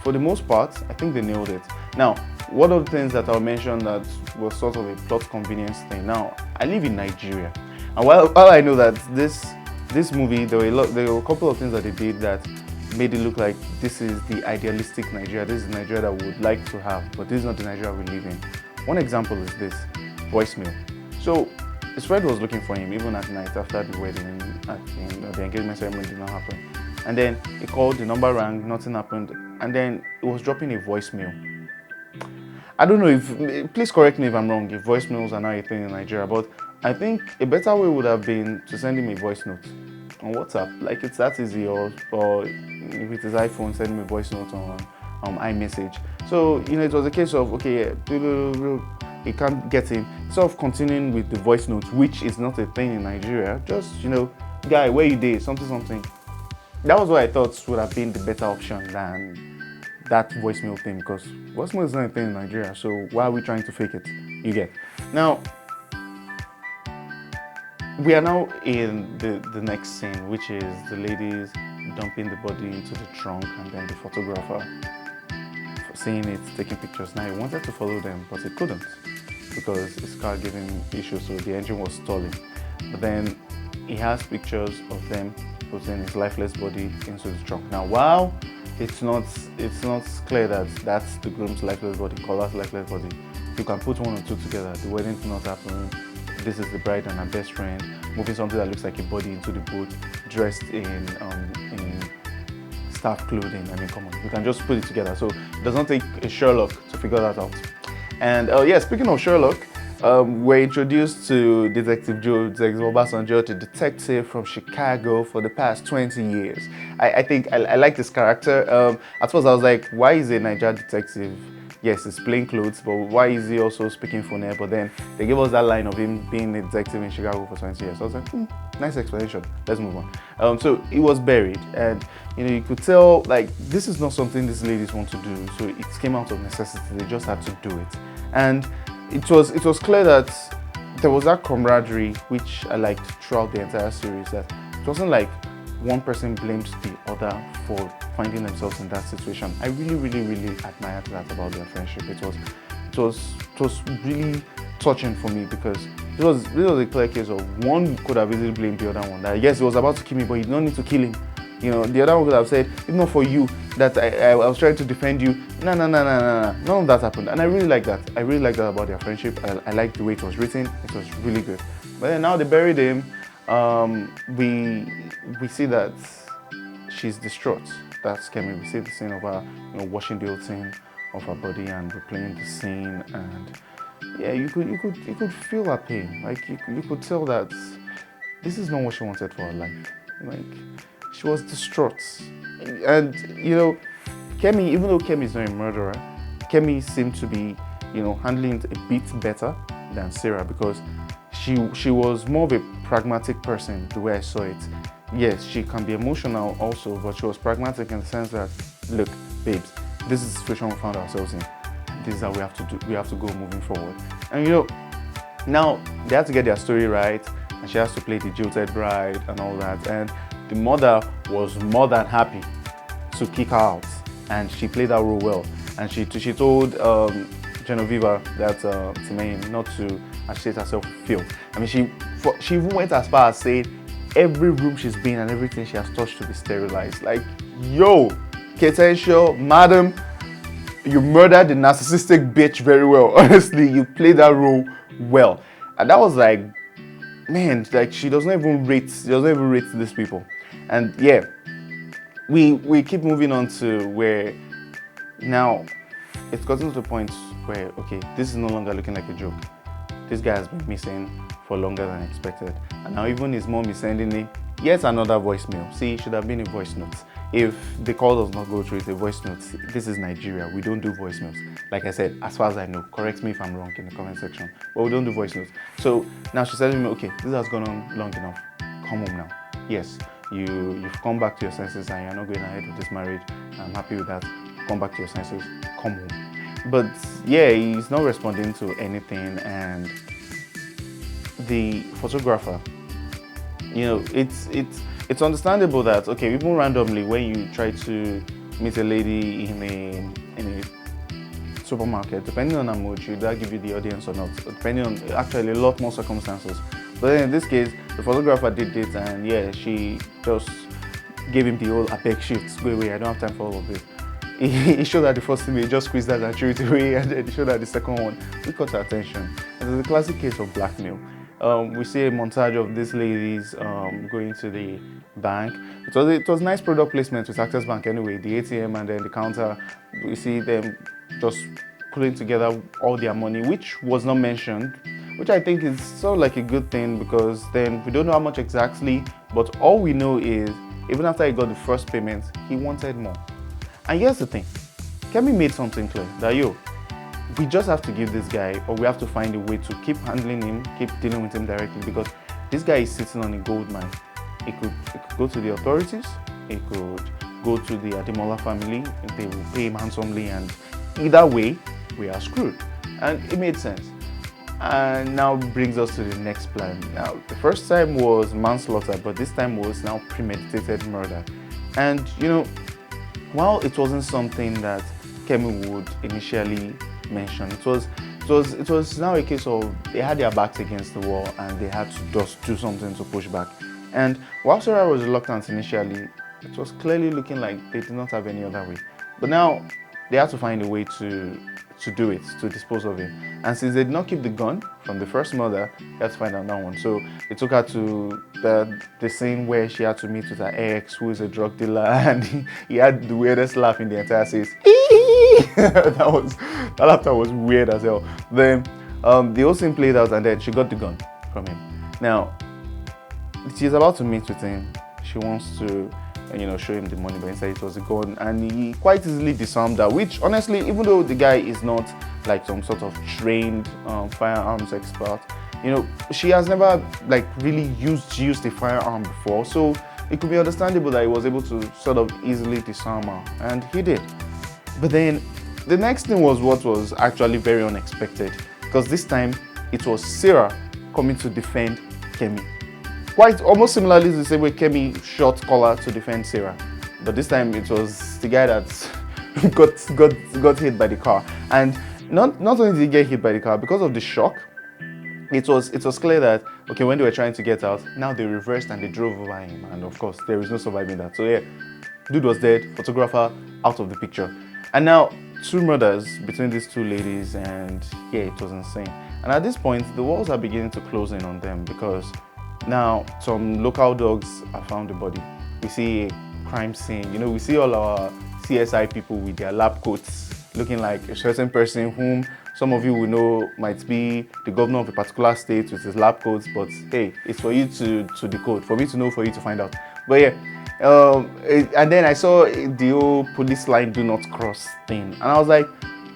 for the most part, I think they nailed it. Now, one of the things that I'll mention that was sort of a plot convenience thing. Now, I live in Nigeria, and while I know that this movie, there were a couple of things that they did that made it look like this is the idealistic Nigeria. This is Nigeria that we would like to have, but this is not the Nigeria we live in. One example is this voicemail. So his friend was looking for him even at night after the wedding, the engagement ceremony did not happen. And then he called, the number rang, nothing happened, and then it was dropping a voicemail. I don't know if, please correct me if I'm wrong, if voicemails are not a thing in Nigeria, but I think a better way would have been to send him a voice note on WhatsApp. Like it's that easy, or with his iPhone, send him a voice note on iMessage. So, it was a case of, okay, he can't get him. Instead of continuing with the voice note, which is not a thing in Nigeria, just, guy, where you did, something. That was what I thought would have been the better option than that voicemail thing, because voicemail is not a thing in Nigeria, so why are we trying to fake it? You get. Now, we are now in the next scene, which is the ladies dumping the body into the trunk, and then the photographer seeing it, taking pictures. Now he wanted to follow them, but he couldn't because his car gave him issues, so the engine was stalling. But then he has pictures of them putting his lifeless body into the trunk. Now, while it's not clear that that's the groom's lifeless body, Kola's lifeless body, you can put one or two together. The wedding did not happen. This is the bride and her best friend moving something that looks like a body into the boat, dressed in staff clothing. I mean, come on, you can just put it together. So it does not take a Sherlock to figure that out. And speaking of Sherlock, we're introduced to Detective Obasanjo, the detective from Chicago for the past 20 years. I think I like this character. At first I was like, why is a Niger detective? Yes, it's plain clothes, but why is he also speaking Funab? But then they gave us that line of him being a detective in Chicago for 20 years. So I was like, nice explanation. Let's move on. So he was buried, and you could tell like this is not something these ladies want to do. So it came out of necessity. They just had to do it, and it was clear that there was that camaraderie which I liked throughout the entire series. That it wasn't like one person blamed the other for finding themselves in that situation. I really, really, really admired that about their friendship. It was really touching for me, because it was a clear case of one could have easily blamed the other one. That yes, he was about to kill me, but you don't need to kill him. The other one could have said, if not for you, that I was trying to defend you. No. None of that happened. And I really like that. I really like that about their friendship. I like the way it was written. It was really good. But then now they buried him. We see that she's distraught. That's Kemi. We see the scene of her, washing the old thing off her body and replaying the scene, and yeah, you could feel her pain. Like you could tell that this is not what she wanted for her life. Like she was distraught, and Kemi, even though Kemi is not a murderer, Kemi seemed to be, handling it a bit better than Sarah, because she was more of a pragmatic person, the way I saw it. Yes, she can be emotional also, but she was pragmatic in the sense that, look, babes, this is the situation we found ourselves in. this is how we have to do. We have to go moving forward. And you know, now they have to get their story right, and she has to play the jilted bride and all that. And the mother was more than happy to kick her out, and she played that role well. And she told Genoveva that Timane not to associate herself with film. I mean, she even went as far as saying every room she's been and everything she has touched to be sterilized. Like, yo, Ketenshaw, madam, you murdered the narcissistic bitch very well. Honestly, you played that role well. And that was like, man, like she doesn't even rate these people. And yeah, we keep moving on to where now it's gotten to the point where, okay, this is no longer looking like a joke. This guy has been missing for longer than expected. And now even his mom is sending him yet another voicemail. See, it should have been a voice note. If the call does not go through, it's a voice note. This is Nigeria. We don't do voicemails. Like I said, as far as I know, correct me if I'm wrong in the comment section, but we don't do voice notes. So now she's telling me, okay, this has gone on long enough. Come home now. Yes, you've come back to your senses and you're not going ahead with this marriage. I'm happy with that. Come back to your senses. Come home. But yeah, he's not responding to anything, and the photographer, you know, it's understandable that, okay, even randomly when you try to meet a lady in a supermarket, depending on her mood, should that give you the audience or not, depending on actually a lot more circumstances. But then in this case, the photographer did it, and yeah, she just gave him the old apex shift. Go away, I don't have time for all of this. He showed her the first image, just squeezed that and threw it away, and then he showed her the second one. We caught her attention. And it's a classic case of blackmail. We see a montage of these ladies going to the bank. It was nice product placement with Access Bank anyway, the ATM and then the counter. We see them just putting together all their money, which was not mentioned, which I think is sort of like a good thing, because then we don't know how much exactly, but all we know is even after he got the first payment, he wanted more. And here's the thing, Kemi made something clear that, yo, we just have to give this guy, or we have to find a way to keep handling him, keep dealing with him directly, because this guy is sitting on a gold mine. It could go to the authorities, it could go to the Ademola family, they will pay him handsomely, and either way, we are screwed. And it made sense. And now brings us to the next plan. Now, the first time was manslaughter, but this time was now premeditated murder. And, you know, while it wasn't something that Kemi would initially mention, it was now a case of they had their backs against the wall and they had to just do something to push back. And while Sarah was reluctant initially, it was clearly looking like they did not have any other way. But now they had to find a way to do it, to dispose of him. And since they did not keep the gun from the first murder, they had to find another one. So it took her to the scene where she had to meet with her ex, who is a drug dealer, and he had the weirdest laugh in the entire series. that laughter was weird as hell. Then the whole scene played out, and then she got the gun from him. Now she's about to meet with him. She wants to, you know, show him the money, but inside it was a gun, and he quite easily disarmed her, which honestly, even though the guy is not like some sort of trained firearms expert, you know, she has never like really used a firearm before, so it could be understandable that he was able to sort of easily disarm her, and he did. But then the next thing was what was actually very unexpected, because this time it was Sarah coming to defend Kemi. Quite almost similarly to the same way Kemi shot Kola to defend Sarah, but this time it was the guy that got hit by the car. And not only did he get hit by the car, because of the shock, it was clear that, okay, when they were trying to get out, now they reversed and they drove over him, and of course there is no surviving that. So yeah, dude was dead, photographer out of the picture. And now 2 murders between these 2 ladies, and yeah, it was insane. And at this point, the walls are beginning to close in on them, because now some local dogs have found the body. We see a crime scene, you know, we see all our CSI people with their lab coats looking like a certain person whom some of you will know might be the governor of a particular state with his lab coats, but hey, it's for you to decode, for me to know, for you to find out. But yeah, and then I saw the old police line do not cross thing, and I was like,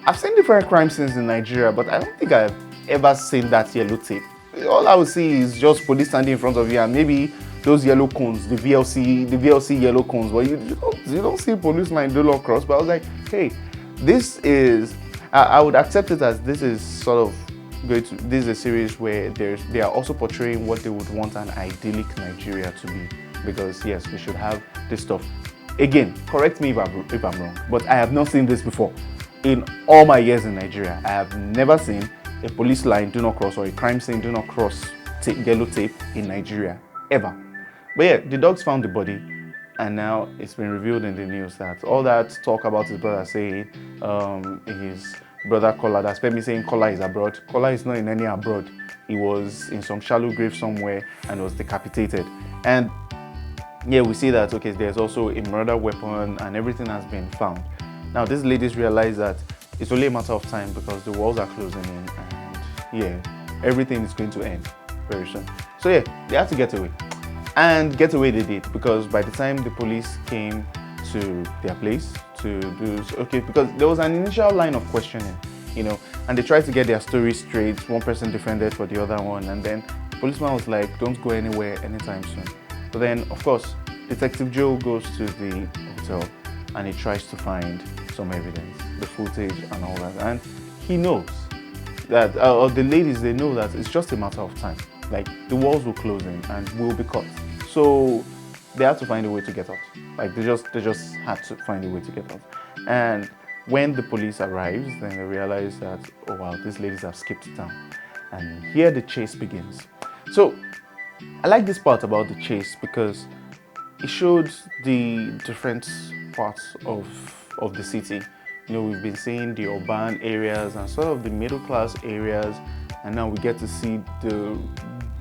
I've seen different crime scenes in Nigeria, but I don't think I've ever seen that yellow tape. All I would see is just police standing in front of you and maybe those yellow cones, the VLC yellow cones, but you don't see police line do not cross. But I was like, hey, this is, I would accept it as this is sort of this is a series where they are also portraying what they would want an idyllic Nigeria to be, because yes, we should have this stuff. Again, correct me if I'm wrong, but I have not seen this before. In all my years in Nigeria, I have never seen a police line do not cross or a crime scene do not cross yellow tape in Nigeria, ever. But yeah, the dogs found the body, and now it's been revealed in the news that all that talk about his brother saying his brother Kola, that's me saying Kola is abroad. Kola is not in any abroad. He was in some shallow grave somewhere and was decapitated. And yeah, we see that, okay, there's also a murder weapon and everything has been found. Now, these ladies realize that it's only a matter of time because the walls are closing in and yeah, everything is going to end very soon. So yeah, they had to get away. And get away they did, because by the time the police came to their place to do, okay, because there was an initial line of questioning, you know, and they tried to get their story straight. One person defended for the other one, and then the policeman was like, don't go anywhere anytime soon. So then, of course, Detective Joe goes to the hotel and he tries to find some evidence, the footage and all that. And he knows that, or the ladies, they know that it's just a matter of time. Like, the walls will close in and will be cut. So they had to find a way to get out. Like, they just had to find a way to get out. And when the police arrives, then they realize that, oh wow, these ladies have skipped town. And here the chase begins. So I like this part about the chase because it showed the different parts of the city. You know, we've been seeing the urban areas and sort of the middle class areas, and now we get to see the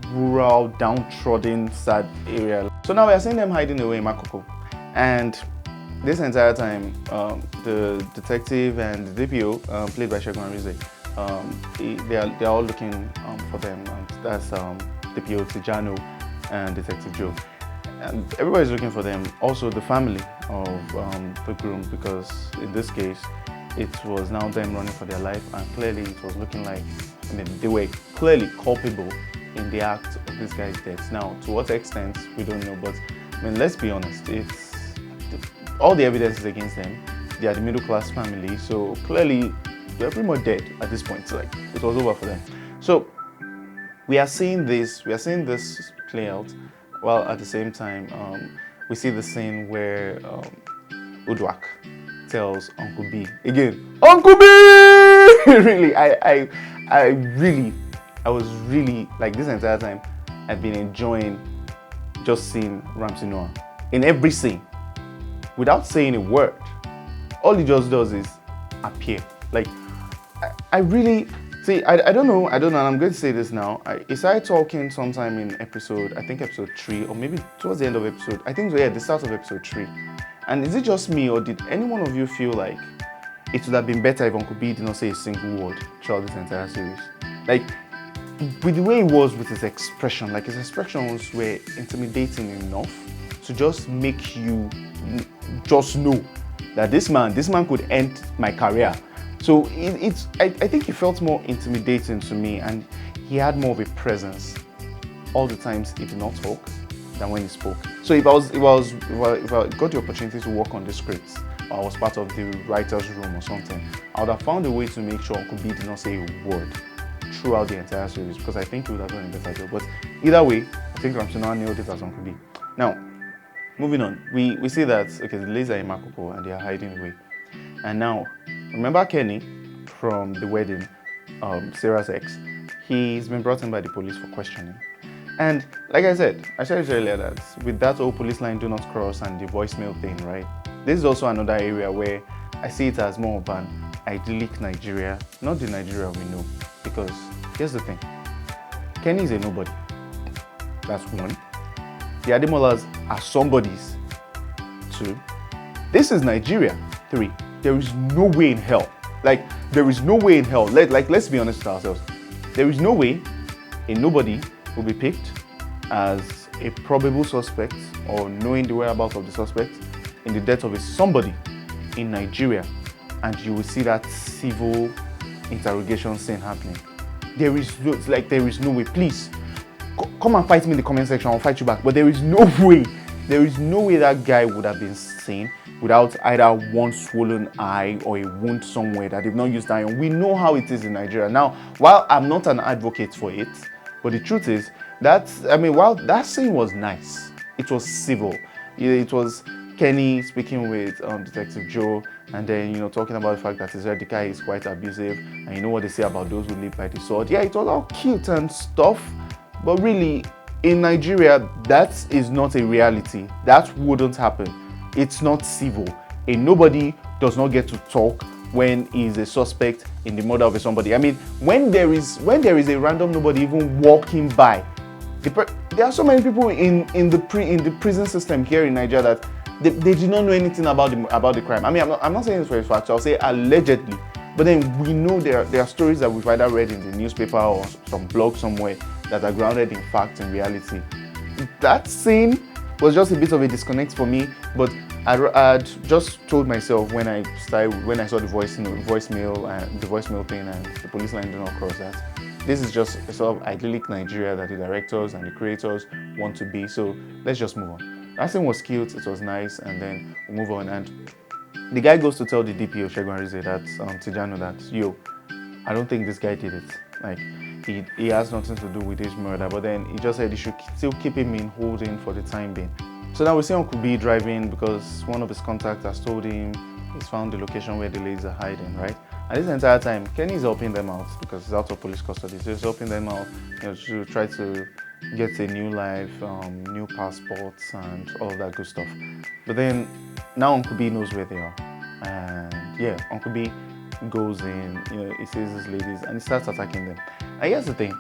rural, downtrodden, sad area. So now we are seeing them hiding away in Makoko. And this entire time, the detective and the DPO, played by Segun Arize, they are all looking for them. And that's DPO Tijano and Detective Joe. And everybody's looking for them. Also the family of the groom, because in this case, it was now them running for their life, and clearly it was looking like, I mean, they were clearly culpable in the act of this guy's death. Now, to what extent, we don't know, but I mean, let's be honest, all the evidence is against them. They are the middle class family, so clearly they're pretty much dead at this point. So, like, it was over for them. So we are seeing this play out, while at the same time we see the scene where Uduak tells Uncle B again, Uncle B! Really, I was really, like, this entire time I've been enjoying just seeing Ramsey Noah in every scene without saying a word. All he just does is appear. Like, I really see, I don't know, and I'm going to say this now. I started talking sometime in episode 3, or maybe towards the end of episode, I think, yeah, the start of episode 3. And is it just me, or did any one of you feel like it would have been better if Uncle B did not say a single word throughout this entire series? Like, with the way he was with his expression, like his expressions were intimidating enough to just make you just know that this man could end my career. So I think he felt more intimidating to me, and he had more of a presence all the times he did not talk than when he spoke. So if I got the opportunity to work on the scripts, or I was part of the writer's room or something, I would have found a way to make sure Uncle B did not say a word throughout the entire series, because I think he would have done a better job. But either way, I think Ramsey Noah nailed it as Uncle B. Now, moving on, we see that, okay, the ladies are in Makoko and they are hiding away. And now, remember Kenny from the wedding, Sarah's ex? He's been brought in by the police for questioning. And like I said earlier that with that old police line do not cross and the voicemail thing, right? This is also another area where I see it as more of an idyllic Nigeria, not the Nigeria we know. Because here's the thing, Kenny is a nobody. That's one. The Ademolas are somebodies. 2. This is Nigeria. 3. There is no way in hell. Like, there is no way in hell. Let's be honest with ourselves. There is no way a nobody will be picked as a probable suspect, or knowing the whereabouts of the suspect in the death of a somebody in Nigeria, and you will see that civil interrogation scene happening. There is no way. Please come and fight me in the comment section. I'll fight you back. But there is no way There is no way that guy would have been seen without either one swollen eye or a wound somewhere that they've not used iron. We know how it is in Nigeria. Now, while I'm not an advocate for it, but the truth is that, while that scene was nice, it was civil. It was Kenny speaking with Detective Joe, and then, talking about the fact that his guy is quite abusive, and you know what they say about those who live by the sword. Yeah, it was all cute and stuff, but really, in Nigeria, that is not a reality. That wouldn't happen. It's not civil. Nobody does not get to talk when he's a suspect in the murder of somebody. When there is a random nobody even walking by, there are so many people in the prison system here in Nigeria that they did not know anything about the crime. I'm not saying this for a fact. So I'll say allegedly, but then we know there are stories that we've either read in the newspaper or some blog somewhere that are grounded in fact and reality. That scene was just a bit of a disconnect for me, but I'd just told myself when I saw the voicemail thing and the police line did not cross that. This is just a sort of idyllic Nigeria that the directors and the creators want to be. So let's just move on. That scene was cute, it was nice, and then we move on. And the guy goes to tell the DPO Segun Arize that Tijano that I don't think this guy did it. Like he has nothing to do with this murder, but then he just said he should still keep him in holding for the time being. So now we see Uncle B driving because one of his contacts has told him he's found the location where the ladies are hiding, right? And this entire time, Kenny is helping them out because he's out of police custody. So he's helping them out, to try to get a new life, new passports, and all of that good stuff. But then now Uncle B knows where they are, and yeah, Uncle B goes in, he sees these ladies and he starts attacking them. And here's the thing,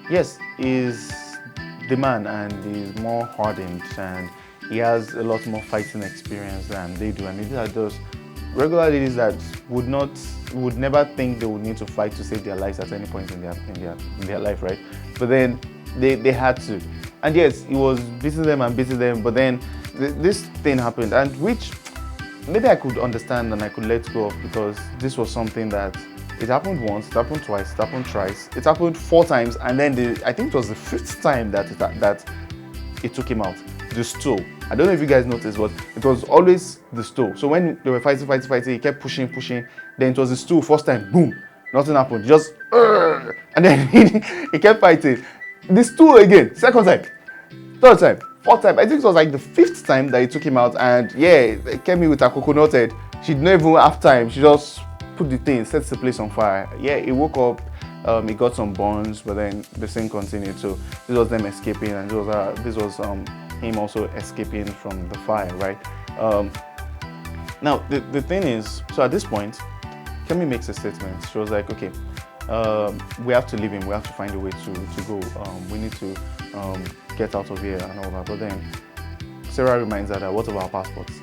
yes, he's the man and he's more hardened and he has a lot more fighting experience than they do, and these are those regular ladies that would never think they would need to fight to save their lives at any point in their life, right? But then they had to, and yes, he was beating them, but then this thing happened, and which maybe I could understand and I could let go of, because this was something that it happened once, it happened twice, it happened thrice, it happened 4 times, and then I think it was the 5th time that it took him out. The stool. I don't know if you guys noticed, but it was always the stool. So when they were fighting, he kept pushing. Then it was the stool. First time, boom, nothing happened. Just, and then he kept fighting. The stool again. Second time, 3rd time, 4th time. I think it was like the 5th time that he took him out. And yeah, they came in with a coconut head. She didn't even have time. She just put the thing, sets the place on fire. Yeah, he woke up. He got some burns, but then the scene continued. So this was them escaping, and this was him also escaping from the fire, right? Now the thing is, so at this point, Kemi makes a statement. She was like, okay, we have to leave him. We have to find a way to go. We need to get out of here and all that. But then Sarah reminds her that what about our passports?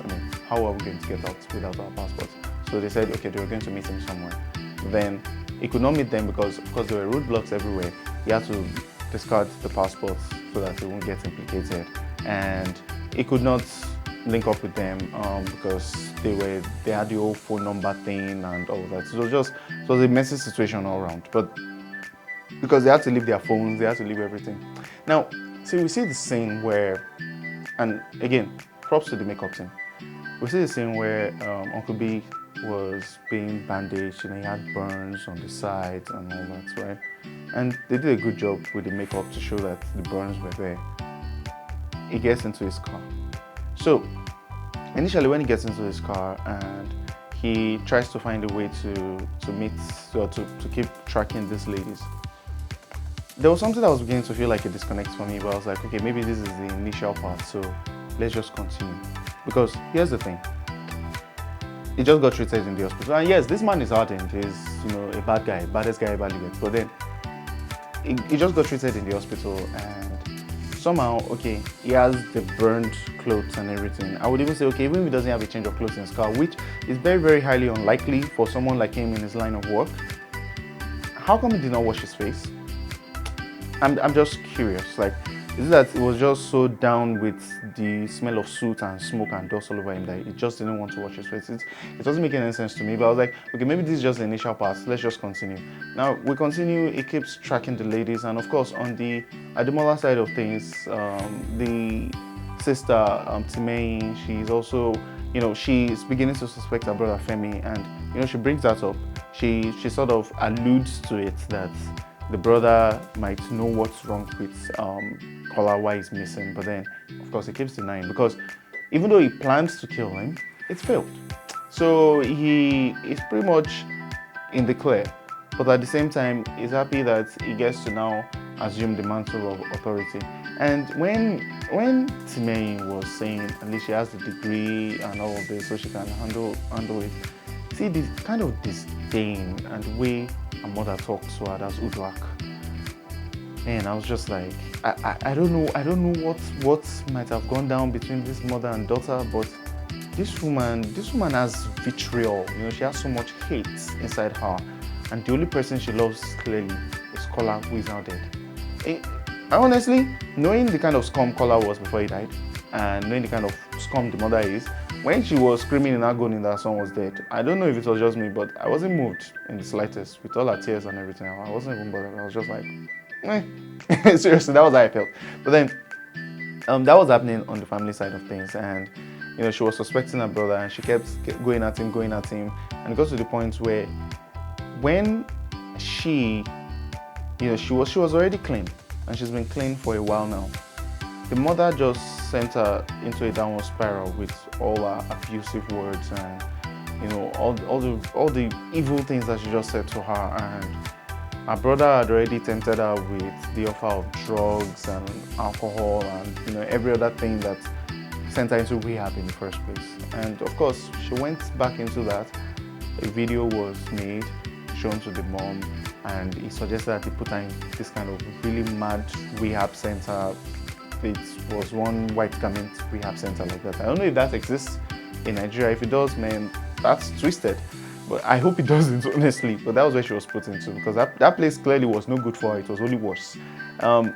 How are we going to get out without our passports? So they said, okay, they were going to meet him somewhere. Then he could not meet them because, of course, there were roadblocks everywhere. He had to discard the passports so that he won't get implicated. And he could not link up with them because they had the old phone number thing and all that. So it was a messy situation all around. But because they had to leave their phones, they had to leave everything. Now, see, we see the scene where, and again, props to the makeup team. We see the scene where Uncle B was being bandaged and he had burns on the sides and all that, right? And they did a good job with the makeup to show that the burns were there. He gets into his car. So initially when he gets into his car and he tries to find a way to meet or to keep tracking these ladies, there was something that was beginning to feel like a disconnect for me, but I was like, okay, maybe this is the initial part, so let's just continue. Because here's the thing, he just got treated in the hospital. And yes, this man is hardened, he's a bad guy, baddest guy ever lived. But then he just got treated in the hospital, and somehow, okay, he has the burned clothes and everything. I would even say, okay, even if he doesn't have a change of clothes in his car, which is very, very highly unlikely for someone like him in his line of work, how come he did not wash his face? I'm just curious. Like, is it that it was just so down with the smell of soot and smoke and dust all over him that he just didn't want to wash his face? It doesn't make any sense to me, but I was like, okay, maybe this is just the initial part. Let's just continue. Now, we continue. He keeps tracking the ladies, and of course, on the Ademola side of things, sister, Timei, she's also, she's beginning to suspect her brother Femi, and she brings that up. She sort of alludes to it that the brother might know what's wrong with Kola, why he's missing, but then of course he keeps denying, because even though he plans to kill him, it's failed. So he is pretty much in the clear, but at the same time he's happy that he gets to now assume the mantle of authority. And when Timei was saying at least she has the degree and all of this so she can handle it, see this kind of disdain and the way her mother talks to her, that's Uduak. And I was just like, I don't know what might have gone down between this mother and daughter, but this woman has vitriol. She has so much hate inside her, and the only person she loves clearly is Kola, who is now dead. Honestly, knowing the kind of scum Kola was before he died, and knowing the kind of scum the mother is, when she was screaming in agony that her son was dead, I don't know if it was just me, but I wasn't moved in the slightest with all her tears and everything. I wasn't even bothered. I was just like, seriously, that was how I felt. But then, that was happening on the family side of things, and she was suspecting her brother, and she kept going at him, and it got to the point where, when she was already clean, and she's been clean for a while now, the mother just sent her into a downward spiral with all her abusive words and all the evil things that she just said to her. And her brother had already tempted her with the offer of drugs and alcohol and every other thing that sent her into rehab in the first place. And of course, she went back into that. A video was made, shown to the mom, and he suggested that he put her in this kind of really mad rehab center. It was one white garment rehab center like that. I don't know if that exists in Nigeria. If it does, man, that's twisted. But I hope it doesn't, honestly. But that was where she was put into, because that place clearly was no good for her. It was only worse. But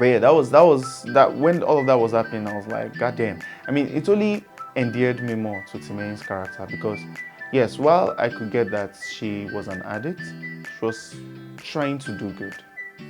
yeah, that was that. When all of that was happening, I was like, God damn. I mean, it only endeared me more to Timei's character, because yes, while I could get that she was an addict, she was trying to do good.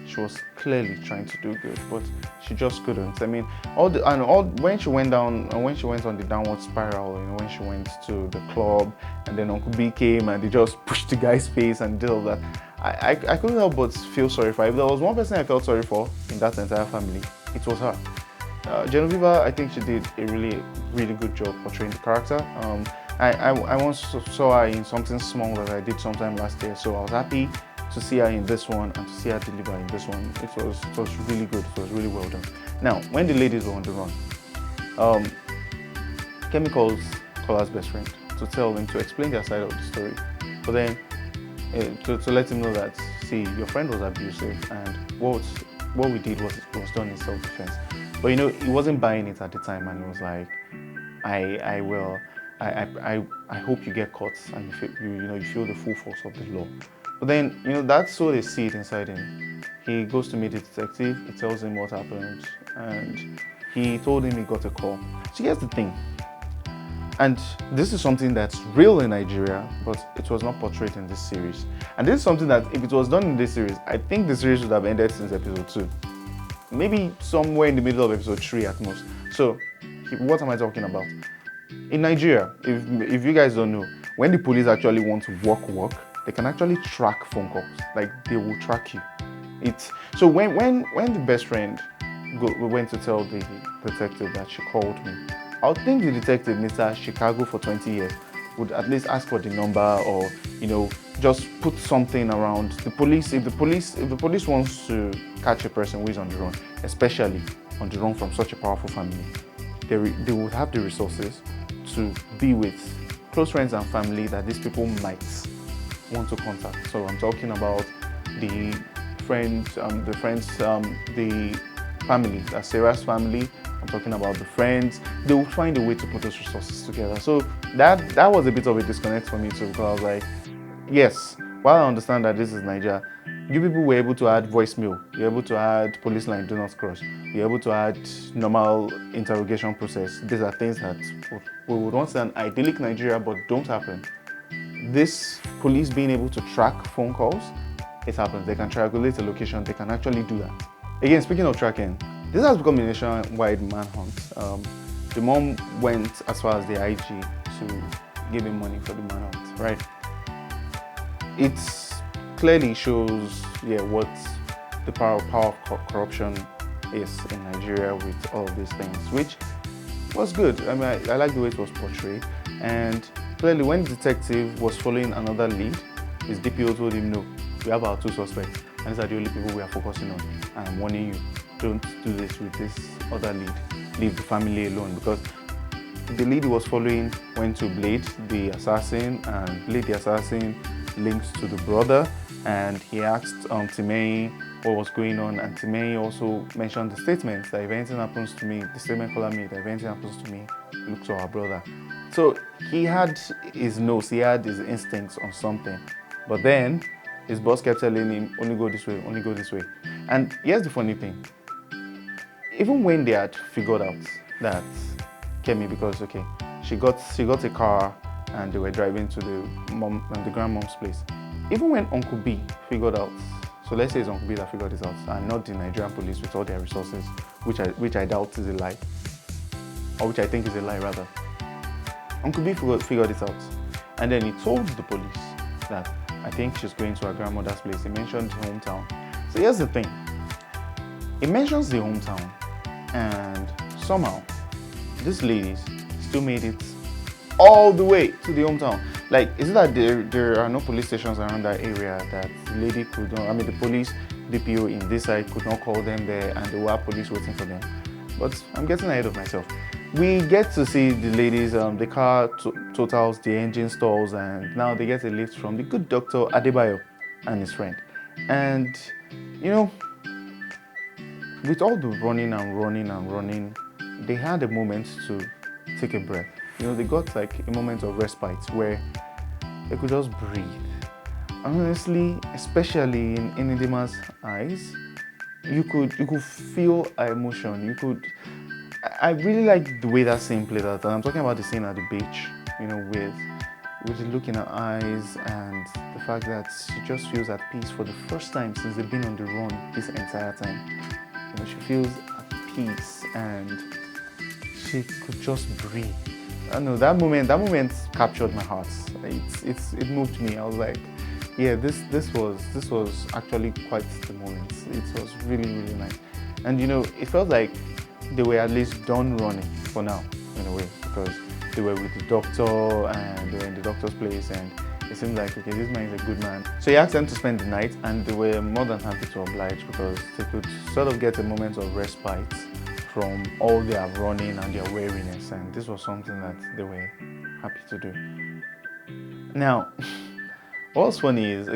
She was clearly trying to do good, but she just couldn't. I mean, when she went on the downward spiral, when she went to the club, and then Uncle B came and they just pushed the guy's face and did all that. I couldn't help but feel sorry for her. If there was one person I felt sorry for in that entire family, it was her. Genoveva, I think she did a really, really good job portraying the character. I once saw her in something small that I did sometime last year, so I was happy to see her in this one and to see her deliver in this one. It was really good. It was really well done. Now, when the ladies were on the run, Kemi calls Kola's best friend to explain their side of the story, but then to let him know that, see, your friend was abusive, and what we did was done in self-defense. But he wasn't buying it at the time, and he was like, I will. I hope you get caught and you feel the full force of the law. But then, that's so they see it inside him. He goes to meet the detective, he tells him what happened, and he told him he got a call. So here's the thing, and this is something that's real in Nigeria, but it was not portrayed in this series. And this is something that, if it was done in this series, I think the series would have ended since episode 2. Maybe somewhere in the middle of episode 3 at most. So, what am I talking about? In Nigeria, if you guys don't know, when the police actually want to work, they can actually track phone calls. Like, they will track you. So when the best friend went to tell the detective that she called me, I would think the detective, Mr. Chicago for 20 years, would at least ask for the number, or just put something around the police. If the police wants to catch a person who is on the run, especially on the run from such a powerful family, they would have the resources to be with close friends and family that these people might want to contact. So I'm talking about the family, that's Sarah's family. I'm talking about the friends. They will find a way to put those resources together. So that was a bit of a disconnect for me too, because I was like, yes, while I understand that this is Nigeria, you people were able to add voicemail, you're able to add police line do not cross, you're able to add normal interrogation process. These are things that we would want to an idyllic Nigeria, but don't happen. This police being able to track phone calls, it happens. They can triangulate a location, they can actually do that. Again, speaking of tracking, This has become a nationwide manhunt. The mom went as far as the IG to give him money for the manhunt, right? It clearly shows, what the power of corruption is in Nigeria with all of these things, which was good. I mean, I like the way it was portrayed. And clearly, when the detective was following another lead, his DPO told him, no, we have our 2 suspects, and these are the only people we are focusing on. And I'm warning you, don't do this with this other lead. Leave the family alone, because the lead he was following went to Blade, the assassin, and Blade, the assassin, linked to the brother, and he asked Timei what was going on, and Timei also mentioned the statement that if anything happens to me, the statement Kola made, that if anything happens to me, look to our brother. So he had his nose, he had his instincts on something, but then his boss kept telling him, only go this way, only go this way. And here's the funny thing, even when they had figured out that Kemi, because she got a car and they were driving to the grandmom's place, even when Uncle B figured out, so let's say it's Uncle B that figured this out, and not the Nigerian police with all their resources, which I doubt is a lie, or which I think is a lie rather. Uncle B figured it out, and then he told the police that I think she's going to her grandmother's place. He mentioned the hometown. So here's the thing, he mentions the hometown, and somehow these ladies still made it all the way to the hometown. Like, is it that there are no police stations around that area that the lady could not, the police DPO in this side could not call them there, and there were police waiting for them? But I'm getting ahead of myself. We get to see the ladies, the car totals, the engine stalls, and now they get a lift from the good Dr. Adebayo and his friend. And, with all the running, they had a moment to take a breath. They got like a moment of respite where they could just breathe. Honestly, especially in Idima's eyes, you could feel her emotion. I really like the way that scene played out. And I'm talking about the scene at the beach, with the look in her eyes and the fact that she just feels at peace for the first time since they've been on the run this entire time. She feels at peace and she could just breathe. I know that moment captured my heart. It moved me. I was like, yeah, this was actually quite the moment. It was really, really nice. And it felt like they were at least done running for now, in a way, because they were with the doctor and they were in the doctor's place, and it seemed like, okay, this man is a good man. So he asked them to spend the night, and they were more than happy to oblige, because they could sort of get a moment of respite from all their running and their weariness, and this was something that they were happy to do. Now, what's funny is,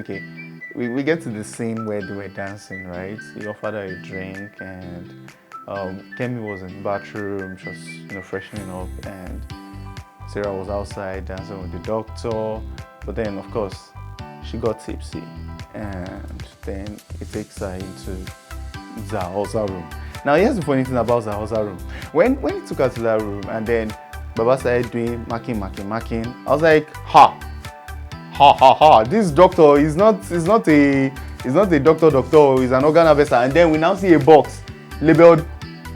we get to the scene where they were dancing, right? He offered her a drink, and Kemi was in the bathroom, she was freshening up, and Sarah was outside dancing with the doctor. But then, of course, she got tipsy, and then it takes her into Zahosa room. Now, here's the funny thing about Zahosa room. When he took her to that room, and then Baba started doing marking, I was like, ha. This doctor is not a doctor. He's an organ harvester. And then we now see a box labeled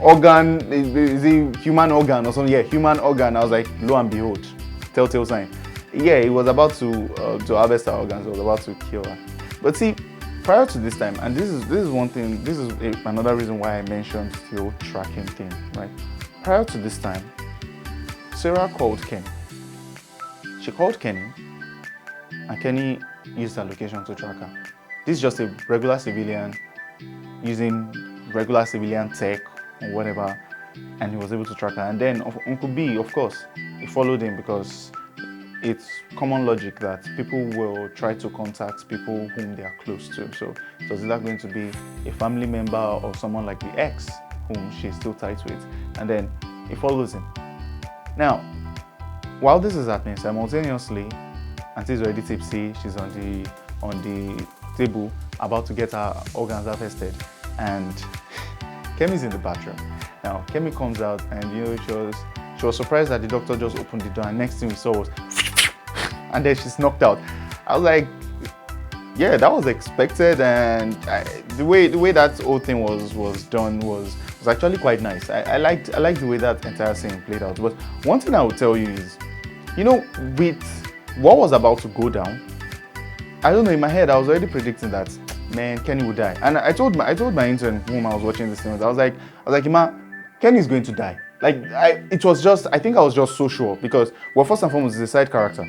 organ, is it human organ or something? Yeah, human organ. I was like, lo and behold, telltale sign. Yeah, he was about to harvest her organs. He was about to kill her. But see, prior to this time, and this is one thing. This is another reason why I mentioned the whole tracking thing, right? Prior to this time, Sarah called Kenny. She called Kenny, and Kenny used her location to track her. This is just a regular civilian using regular civilian tech or whatever, and he was able to track her. And then Uncle B, of course, he followed him, because it's common logic that people will try to contact people whom they are close to. So is that going to be a family member or someone like the ex whom she's still tight with? And then he follows him. Now, while this is happening, simultaneously, Auntie's already tipsy. She's on the table about to get her organs harvested, and Kemi's in the bathroom. Now, Kemi comes out, and she was surprised that the doctor just opened the door, and next thing we saw was and then she's knocked out. I was like, yeah, that was expected, and the way that whole thing was done was actually quite nice. I liked the way that entire scene played out. But one thing I will tell you is, with what was about to go down, I don't know, in my head I was already predicting that, man, Kenny would die. And I told my intern whom I was watching this thing with, I was like, Ima, Kenny's going to die. Like, I think I was just so sure because, well, first and foremost, he's a side character.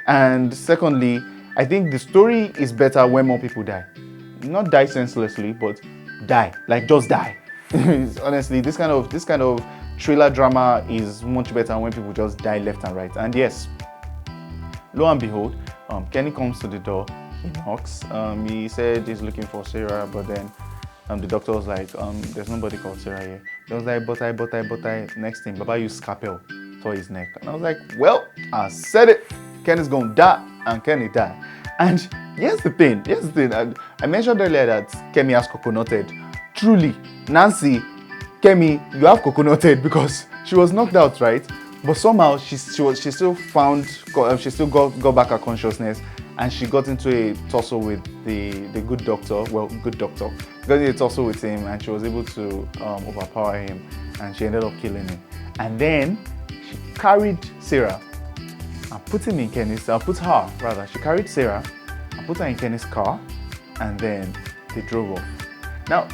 And secondly, I think the story is better when more people die. Not die senselessly, but die. Like, just die. Honestly, this kind of thriller drama is much better when people just die left and right. And yes, lo and behold, Kenny comes to the door, he knocks. He said he's looking for Sarah, but then the doctor was like, there's nobody called Sarah here. He was like, but I. Next thing, Baba used scalpel for his neck. And I was like, well, I said it. Kenny's gonna die, and Kenny died. And here's the thing. I mentioned earlier that Kemi has coconutted. Truly, Nancy, Kemi, you have coconutted because she was knocked out, right? But somehow she still got back her consciousness, and she got into a tussle with the good doctor. Well, good doctor. Got into a tussle with him, and she was able to overpower him, and she ended up killing him. And then she carried Sarah and put her rather. She carried Sarah and put her in Kenny's car, and then they drove off. Now,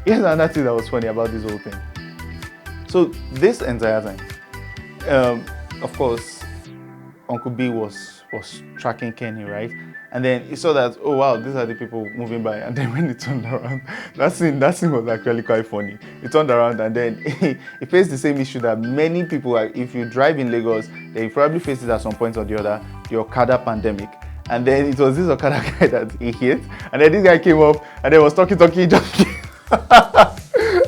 here's another thing that was funny about this whole thing. So this entire time, of course, Uncle B was tracking Kenny, right? And then he saw that, oh wow, these are the people moving by. And then when he turned around, that scene was actually quite funny. He turned around and then he faced the same issue that many people, if you drive in Lagos, they probably face it at some point or the other, the Okada pandemic. And then it was this Okada guy that he hit. And then this guy came up and then was talking, just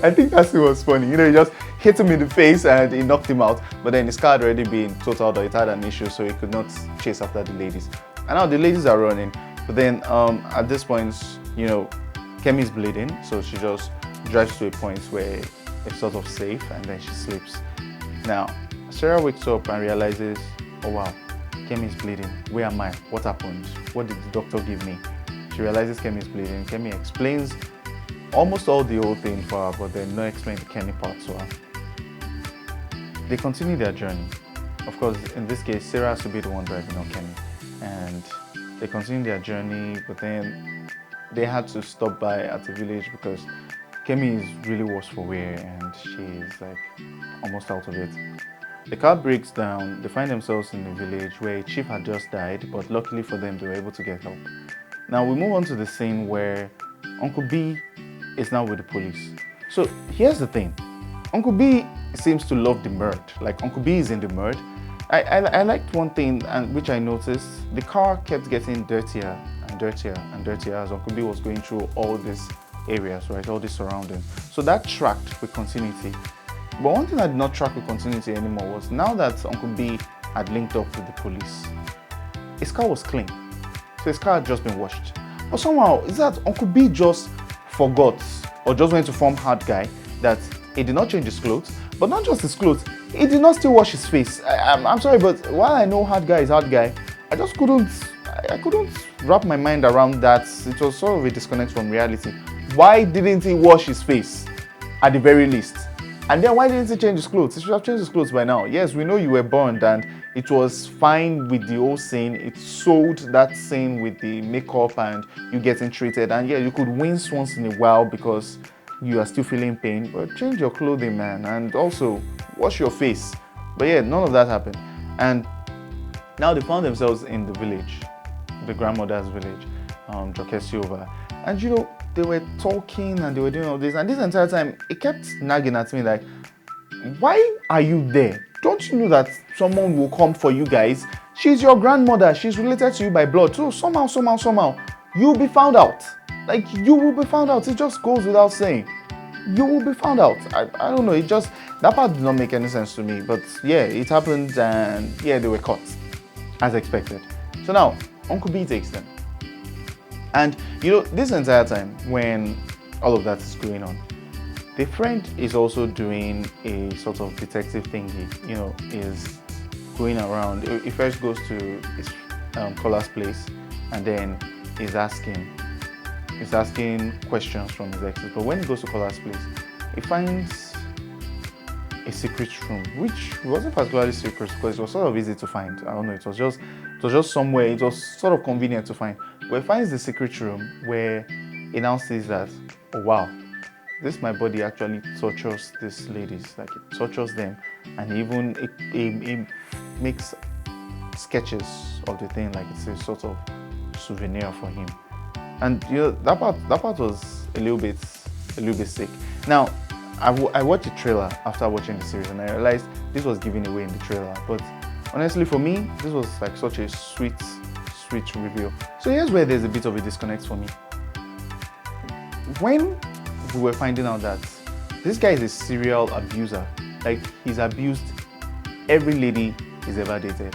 I think that scene was funny. He just hit him in the face and he knocked him out. But then his car had already been totaled, or it had an issue, so he could not chase after the ladies. And now the ladies are running. But then at this point, Kemi's bleeding, so she just drives to a point where it's sort of safe, and then she sleeps. Now, Sarah wakes up and realizes, oh wow, Kemi's bleeding. Where am I? What happened? What did the doctor give me? She realizes Kemi's bleeding. Kemi explains almost all the whole thing for her, but then not explain the Kenny part to her. They continue their journey. Of course, in this case, Sarah has to be the one driving, not Kenny. And they continue their journey, but then they had to stop by at a village because Kemi is really worse for wear and she is like almost out of it. The car breaks down. They find themselves in a village where a chief had just died, but luckily for them, they were able to get help. Now we move on to the scene where Uncle B is now with the police. So here's the thing. Uncle B seems to love the murd. Like, Uncle B is in the murd. I liked one thing, and which I noticed, the car kept getting dirtier and dirtier and dirtier as Uncle B was going through all these areas, right, all these surroundings. So that tracked with continuity. But one thing I did not track with continuity anymore was now that Uncle B had linked up with the police, his car was clean. So his car had just been washed. But somehow, is that Uncle B just forgot or just went to form hard guy that he did not change his clothes, but not just his clothes, he did not still wash his face. I'm sorry, but while I know hard guy is hard guy, I just couldn't wrap my mind around that. It was sort of a disconnect from reality. Why didn't he wash his face at the very least? And then why didn't he change his clothes? He should have changed his clothes by now. Yes, we know you were burned and it was fine with the whole scene. It sold that scene with the makeup and you getting treated. And yeah, you could wince once in a while because you are still feeling pain, but change your clothing, man, and also wash your face. But yeah, none of that happened. And now they found themselves in the village, the grandmother's village, Jokesiova. And they were talking and they were doing all this. And this entire time, it kept nagging at me like, why are you there? Don't you know that someone will come for you guys? She's your grandmother. She's related to you by blood. So somehow, you'll be found out. Like, you will be found out. It just goes without saying. You will be found out. I don't know. That part did not make any sense to me. But yeah, it happened and yeah, they were caught as expected. So now, Uncle B takes them. And this entire time when all of that is going on, the friend is also doing a sort of detective thingy, is going around. He first goes to his caller's place and then he's asking questions from his exes. But when he goes to Kola's place, he finds a secret room, which wasn't particularly secret because it was sort of easy to find. I don't know, it was just somewhere, it was sort of convenient to find. But he finds the secret room where he now sees that, oh wow, this my body actually tortures these ladies, like it tortures them, and even it makes sketches of the thing, like it's a sort of souvenir for him. And that part was a little bit sick. Now, I watched the trailer after watching the series, and I realized this was given away in the trailer. But honestly, for me, this was like such a sweet reveal. So here's where there's a bit of a disconnect for me. When we were finding out that this guy is a serial abuser, like he's abused every lady he's ever dated,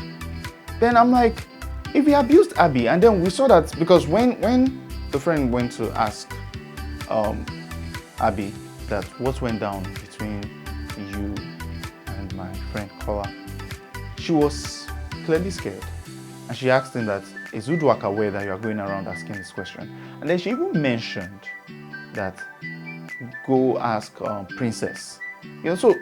then I'm like, if he abused Abby, and then we saw that because when the friend went to ask Abby that what went down between you and my friend Kola, she was clearly scared, and she asked him that, is Uduak aware that you are going around asking this question? And then she even mentioned that go ask Princess. So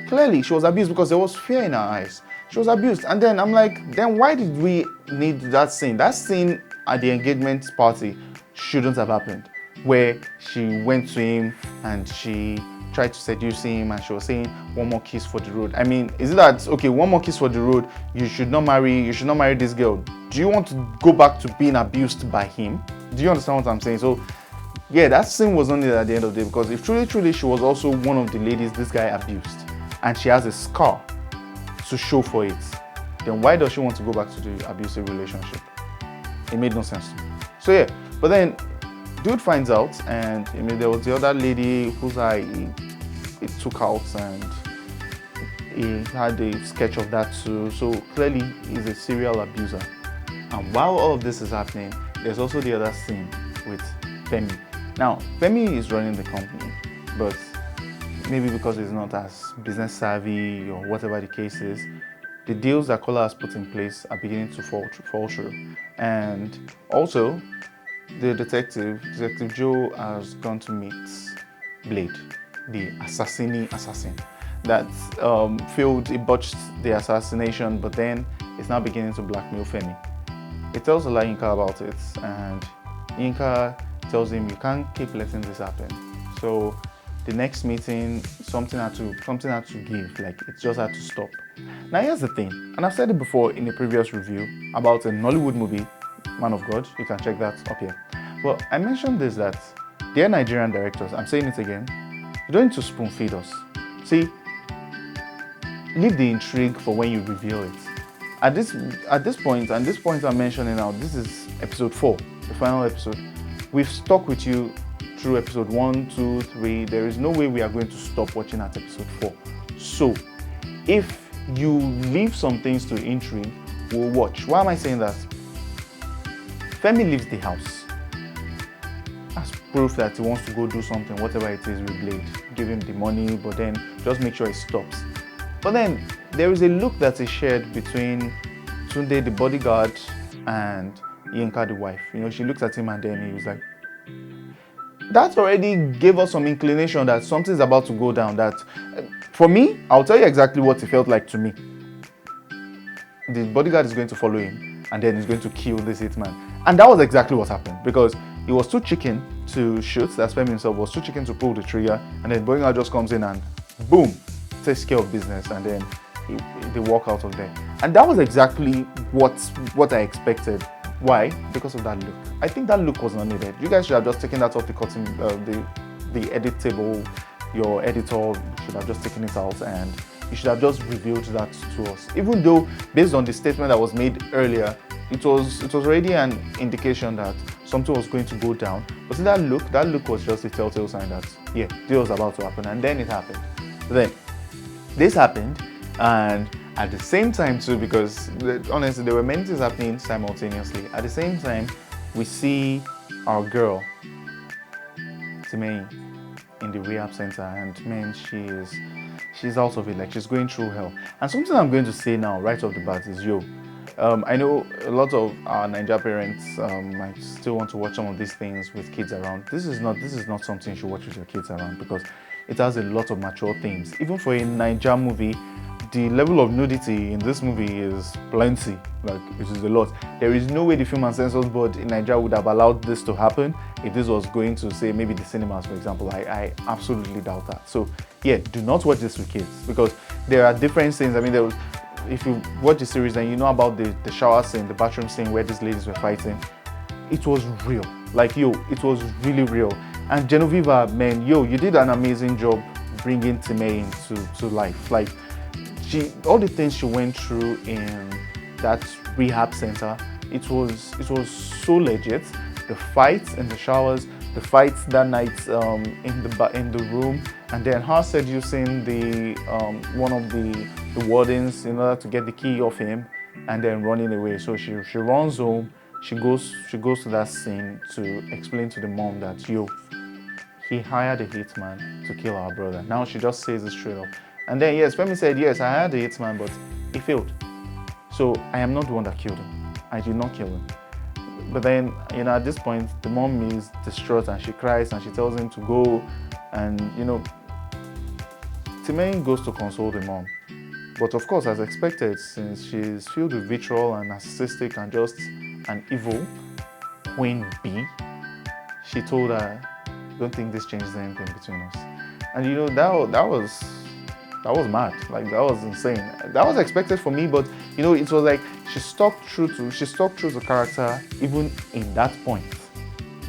clearly she was abused because there was fear in her eyes. She was abused. And then I'm like, then why did we need that scene? That scene at the engagement party shouldn't have happened, where she went to him and she tried to seduce him and she was saying one more kiss for the road. I mean, is it that, okay, one more kiss for the road, you should not marry this girl? Do you want to go back to being abused by him? Do you understand what I'm saying? So yeah, that scene was only at the end of the day, because if truly she was also one of the ladies this guy abused and she has a scar to show for it, then why does she want to go back to the abusive relationship? It made no sense to me. So yeah, but then dude finds out, and I mean there was the other lady whose eye he took out, and he had a sketch of that too. So clearly he's a serial abuser. And while all of this is happening, there's also the other scene with Femi. Now, Femi is running the company, but maybe because he's not as business savvy or whatever the case is, the deals that Kola has put in place are beginning to fall through. And also, the Detective Joe has gone to meet Blade, the assassin that failed, he botched the assassination, but then is now beginning to blackmail Femi. He tells Ola Yinka about it, and Yinka tells him, you can't keep letting this happen. So the next meeting, something had to give, like it just had to stop. Now here's the thing, and I've said it before in a previous review about a Nollywood movie, Man of God, you can check that up here. But I mentioned this, that dear Nigerian directors, I'm saying it again, you don't need to spoon feed us. See, leave the intrigue for when you reveal it. At this point I'm mentioning now, this is episode 4, the final episode. We've stuck with you through episode 1, 2, 3. There is no way we are going to stop watching at episode 4. So, if you leave some things to intrigue, we'll watch. Why am I saying that? Femi leaves the house as proof that he wants to go do something, whatever it is with Blade. Give him the money, but then just make sure he stops. But then there is a look that is shared between Tunde, the bodyguard, and Yinka, the wife. She looks at him and then he was like, that already gave us some inclination that something's about to go down. That, for me, I'll tell you exactly what it felt like to me. The bodyguard is going to follow him and then he's going to kill this hitman. And that was exactly what happened, because he was too chicken to shoot, that's Femi himself was too chicken to pull the trigger, and then bodyguard just comes in and boom, takes care of business, and then they walk out of there. And that was exactly what I expected. Why? Because of that look. I think that look was not needed. You guys should have just taken that off the cutting, the edit table. Your editor should have just taken it out, and you should have just revealed that to us. Even though, based on the statement that was made earlier, it was already an indication that something was going to go down. But see, that look was just a telltale sign that, yeah, this was about to happen, and then it happened. Then, this happened, and at the same time too, because honestly, there were many things happening simultaneously. At the same time, we see our girl, Timei, in the rehab center, and man, she's out of it, like she's going through hell. And something I'm going to say now, right off the bat, is I know a lot of our Nigeria parents might still want to watch some of these things with kids around. This is not something you should watch with your kids around because it has a lot of mature themes. Even for a Nigeria movie, the level of nudity in this movie is plenty. Like, it is a lot. There is no way the Film and Censors Board in Nigeria would have allowed this to happen if this was going to, say, maybe the cinemas, for example. I absolutely doubt that. So yeah, do not watch this with kids because there are different scenes. I mean, if you watch the series and you know about the shower scene, the bathroom scene where these ladies were fighting, it was real. Like, it was really real. And Genoveva, man, you did an amazing job bringing Timei to life. Like, all the things she went through in that rehab center, it was so legit. The fights in the showers, the fights that night in the room, and then her seducing one of the wardens in order to get the key off him, and then running away. So she runs home. She goes to that scene to explain to the mom that he hired a hitman to kill our brother. Now she just says it straight up. And then, yes, Femi said, yes, I hired a hitman, but he failed. So I am not the one that killed him. I did not kill him. But then, at this point, the mom is distraught and she cries and she tells him to go. And, Timei goes to console the mom. But of course, as expected, since she's filled with vitriol and narcissistic and just an evil queen bee, she told her, don't think this changes anything between us. And that was mad. Like, that was insane. That was expected for me, but it was like she stuck true to character even in that point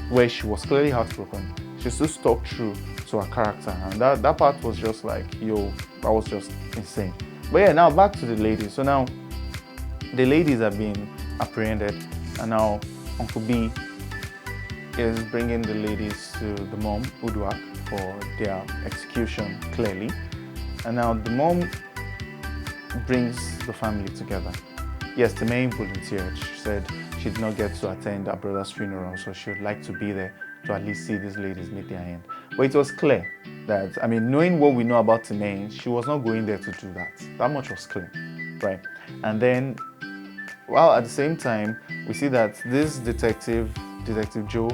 where she was clearly heartbroken. She still stuck true to her character, and that part was just like, that was just insane. But yeah, now back to the ladies. So now the ladies have been apprehended, and now Uncle B is bringing the ladies to the mom, Uduak, for their execution, clearly. And now the mom brings the family together. Yes, the main volunteered. She said she did not get to attend her brother's funeral, so she would like to be there to at least see these ladies meet their end. But it was clear that, knowing what we know about Timei, she was not going there to do that. That much was clear, right? And then, while at the same time, we see that this Detective Joe,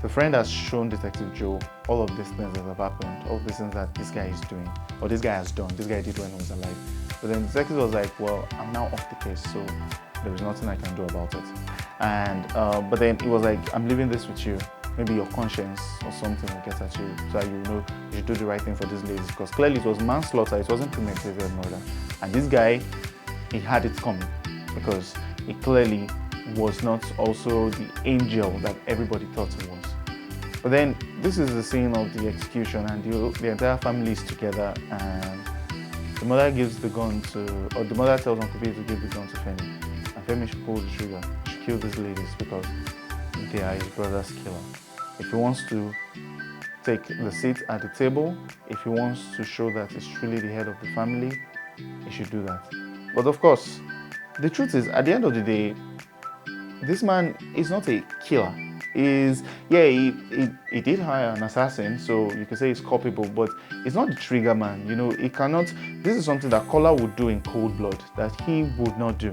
the friend has shown Detective Joe all of these things that have happened, all of these things that this guy is doing, or this guy has done, this guy did when he was alive. But then the detective was like, well, I'm now off the case, so there is nothing I can do about it. And but then he was like, I'm leaving this with you. Maybe your conscience or something will get at you, so that you should do the right thing for these ladies. Because clearly it was manslaughter, it wasn't premeditated murder. And this guy, he had it coming, because he clearly was not also the angel that everybody thought he was. But then this is the scene of the execution, and the entire family is together, and the mother gives the gun the mother tells Uncle B to give the gun to Femi, and Femi should pull the trigger, should kill these ladies because they are his brother's killer. If he wants to take the seat at the table, if he wants to show that he's truly the head of the family, he should do that. But of course, the truth is, at the end of the day, this man is not a killer. He did hire an assassin, so you can say he's culpable, but he's not the trigger man. He cannot. This is something that Kola would do in cold blood that he would not do.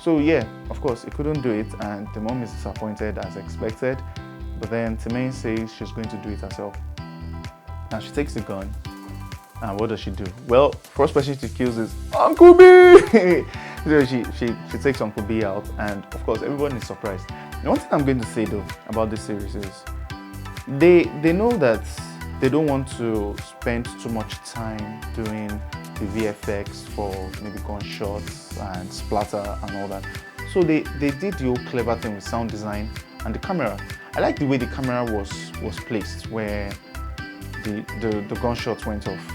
So yeah, of course, he couldn't do it, and the mom is disappointed as expected. But then Timei says she's going to do it herself. Now she takes the gun, and what does she do? Well, first person she kills is Uncle B. So she takes Uncle B out, and of course everyone is surprised. And one thing I'm going to say though about this series is they know that they don't want to spend too much time doing the VFX for maybe gunshots and splatter and all that. So they did the whole clever thing with sound design and the camera. I like the way the camera was placed, where the gunshots went off.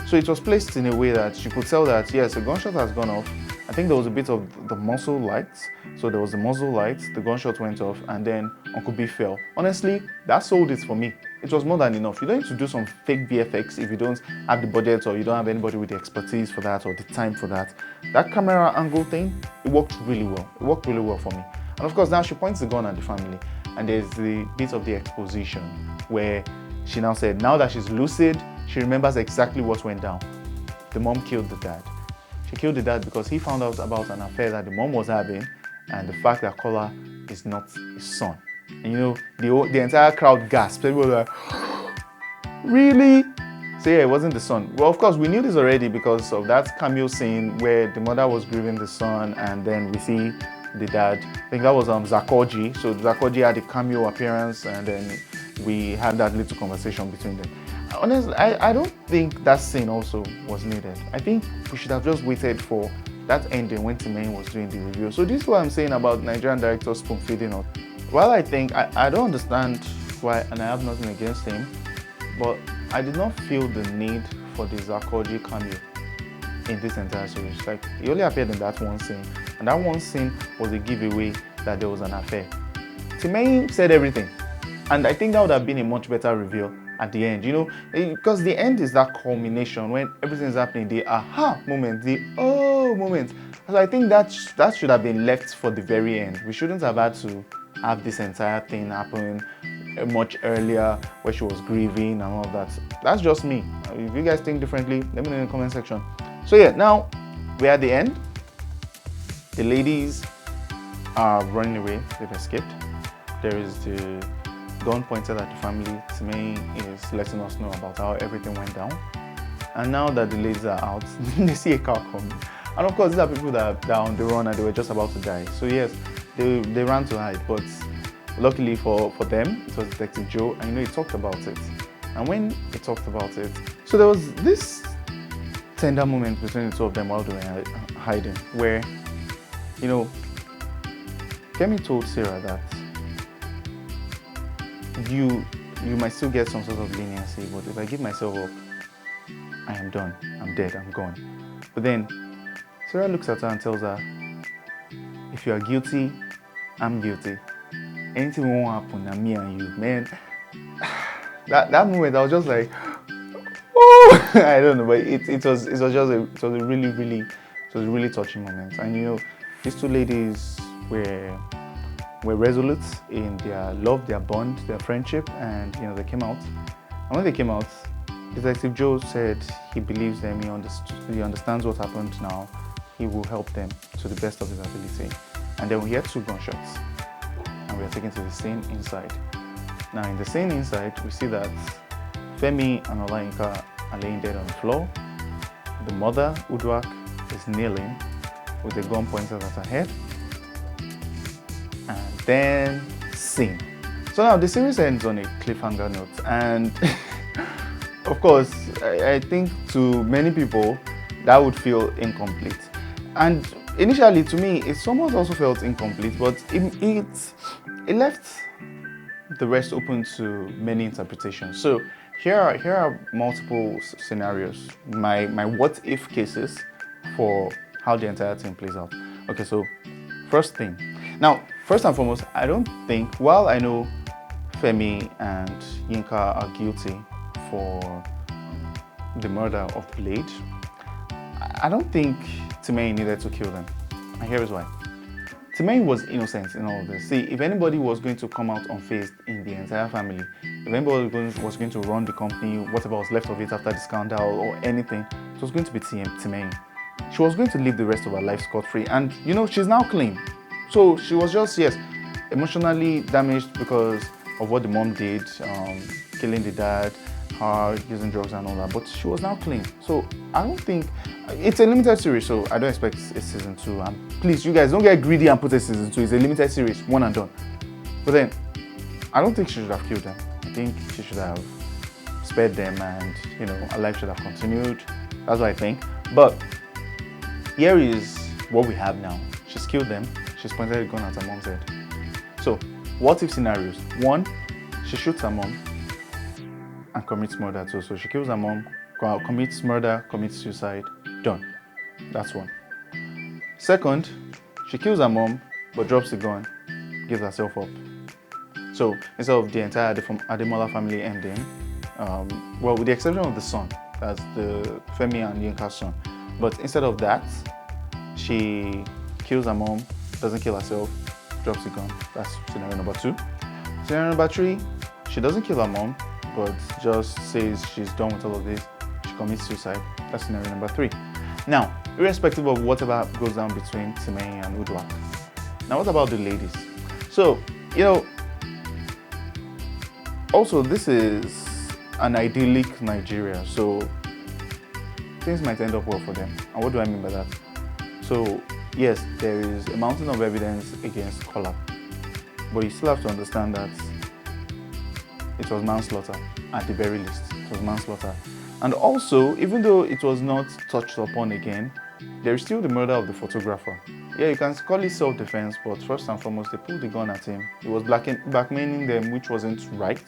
So it was placed in a way that you could tell that yes, a gunshot has gone off. I think there was a bit of the muzzle lights. So there was the muzzle light, the gunshot went off, and then Uncle B fell. Honestly, that sold it for me. It was more than enough. You don't need to do some fake VFX if you don't have the budget or you don't have anybody with the expertise for that or the time for that. That camera angle thing, it worked really well. It worked really well for me. And of course, now she points the gun at the family, and there's the bit of the exposition where she now said, now that she's lucid, she remembers exactly what went down. The mom killed the dad. She killed the dad because he found out about an affair that the mom was having, and the fact that Kola is not his son. And the entire crowd gasped. People were like, really? So yeah, it wasn't the son. Well, of course, we knew this already because of that cameo scene where the mother was grieving the son, and then we see the dad. I think that was Zakoji. So Zakoji had a cameo appearance, and then we had that little conversation between them. Honestly, I don't think that scene also was needed. I think we should have just waited for that ending when Timane was doing the review. So this is what I'm saying about Nigerian directors spoon feeding us. While I think I don't understand why, and I have nothing against him, but I did not feel the need for the Zakoji cameo in this entire series. Like, he only appeared in that one scene, and that one scene was a giveaway that there was an affair. Timane said everything, and I think that would have been a much better reveal at the end, because the end is that culmination when everything's happening, the aha moment, the oh moment. So I think that should have been left for the very end. We shouldn't have had to have this entire thing happen much earlier where she was grieving and all of that. That's just me. If you guys think differently, let me know in the comment section. So yeah, now we're at the end. The ladies are running away. They've escaped. There is the gun pointed at the family. Timane is letting us know about how everything went down. And now that the ladies are out, they see a car coming. And of course, these are people that are on the run and they were just about to die. So yes, they ran to hide. But luckily for them, it was Detective Joe, and he talked about it. And when he talked about it, so there was this tender moment between the two of them while they were hiding, where, Kemi told Sarah that you might still get some sort of leniency, but if I give myself up, I am done. I'm dead. I'm gone. But then Sarah looks at her and tells her, if you are guilty, I'm guilty. Anything won't happen, and me and you, man. That moment, I was just like, oh, I don't know, but it was a really touching moment. And these two ladies were resolute in their love, their bond, their friendship, and they came out. And when they came out, Detective Joe said he believes them, he understands what happened now, he will help them to the best of his ability. And then we heard 2 gunshots, and we are taken to the scene inside. Now in the scene inside, we see that Femi and Olayinka are laying dead on the floor. The mother, Uduak, is kneeling with a gun pointed at her head. And then scene. So now the series ends on a cliffhanger note, and of course, I think to many people that would feel incomplete. And initially, to me, it somewhat also felt incomplete, but it left the rest open to many interpretations. So here are multiple scenarios, my what if cases for how the entire thing plays out. Okay, so first thing. Now, first and foremost, I don't think, while I know Femi and Yinka are guilty for the murder of Blade, I don't think Timane needed to kill them. And here is why. Timane was innocent in all of this. See, if anybody was going to come out unfazed in the entire family, if anybody was going to run the company, whatever was left of it after the scandal or anything, it was going to be Timane. She was going to live the rest of her life scot-free, and she's now clean. So she was just, yes, emotionally damaged because of what the mom did, killing the dad, her using drugs and all that, but she was now clean. So I don't think, it's a limited series, so I don't expect a season 2. And please, you guys, don't get greedy and put a season 2. It's a limited series, one and done. But then, I don't think she should have killed them. I think she should have spared them, and her life should have continued. That's what I think. But here is what we have now. She's killed them. She's pointed a gun at her mom's head. So, what if scenarios? 1, she shoots her mom and commits murder too. So she kills her mom, commits murder, commits suicide, done. That's 1. Second, she kills her mom but drops the gun, gives herself up. So instead of the entire Ademola family ending, well, with the exception of the son, that's the Femi and Yinka's son, but instead of that, she kills her mom, doesn't kill herself, drops the gun. That's scenario number 2. Scenario number 3, she doesn't kill her mom, but just says she's done with all of this. She commits suicide. That's scenario number 3. Now, irrespective of whatever goes down between Timei and Uduak. Now, what about the ladies? So, also this is an idyllic Nigeria, so things might end up well for them. And what do I mean by that? So, yes, there is a mountain of evidence against Kola, but you still have to understand that it was manslaughter at the very least. It was manslaughter. And also, even though it was not touched upon again, there is still the murder of the photographer. Yeah, you can call it self-defense, but first and foremost, they pulled the gun at him. He was blackmailing them, which wasn't right,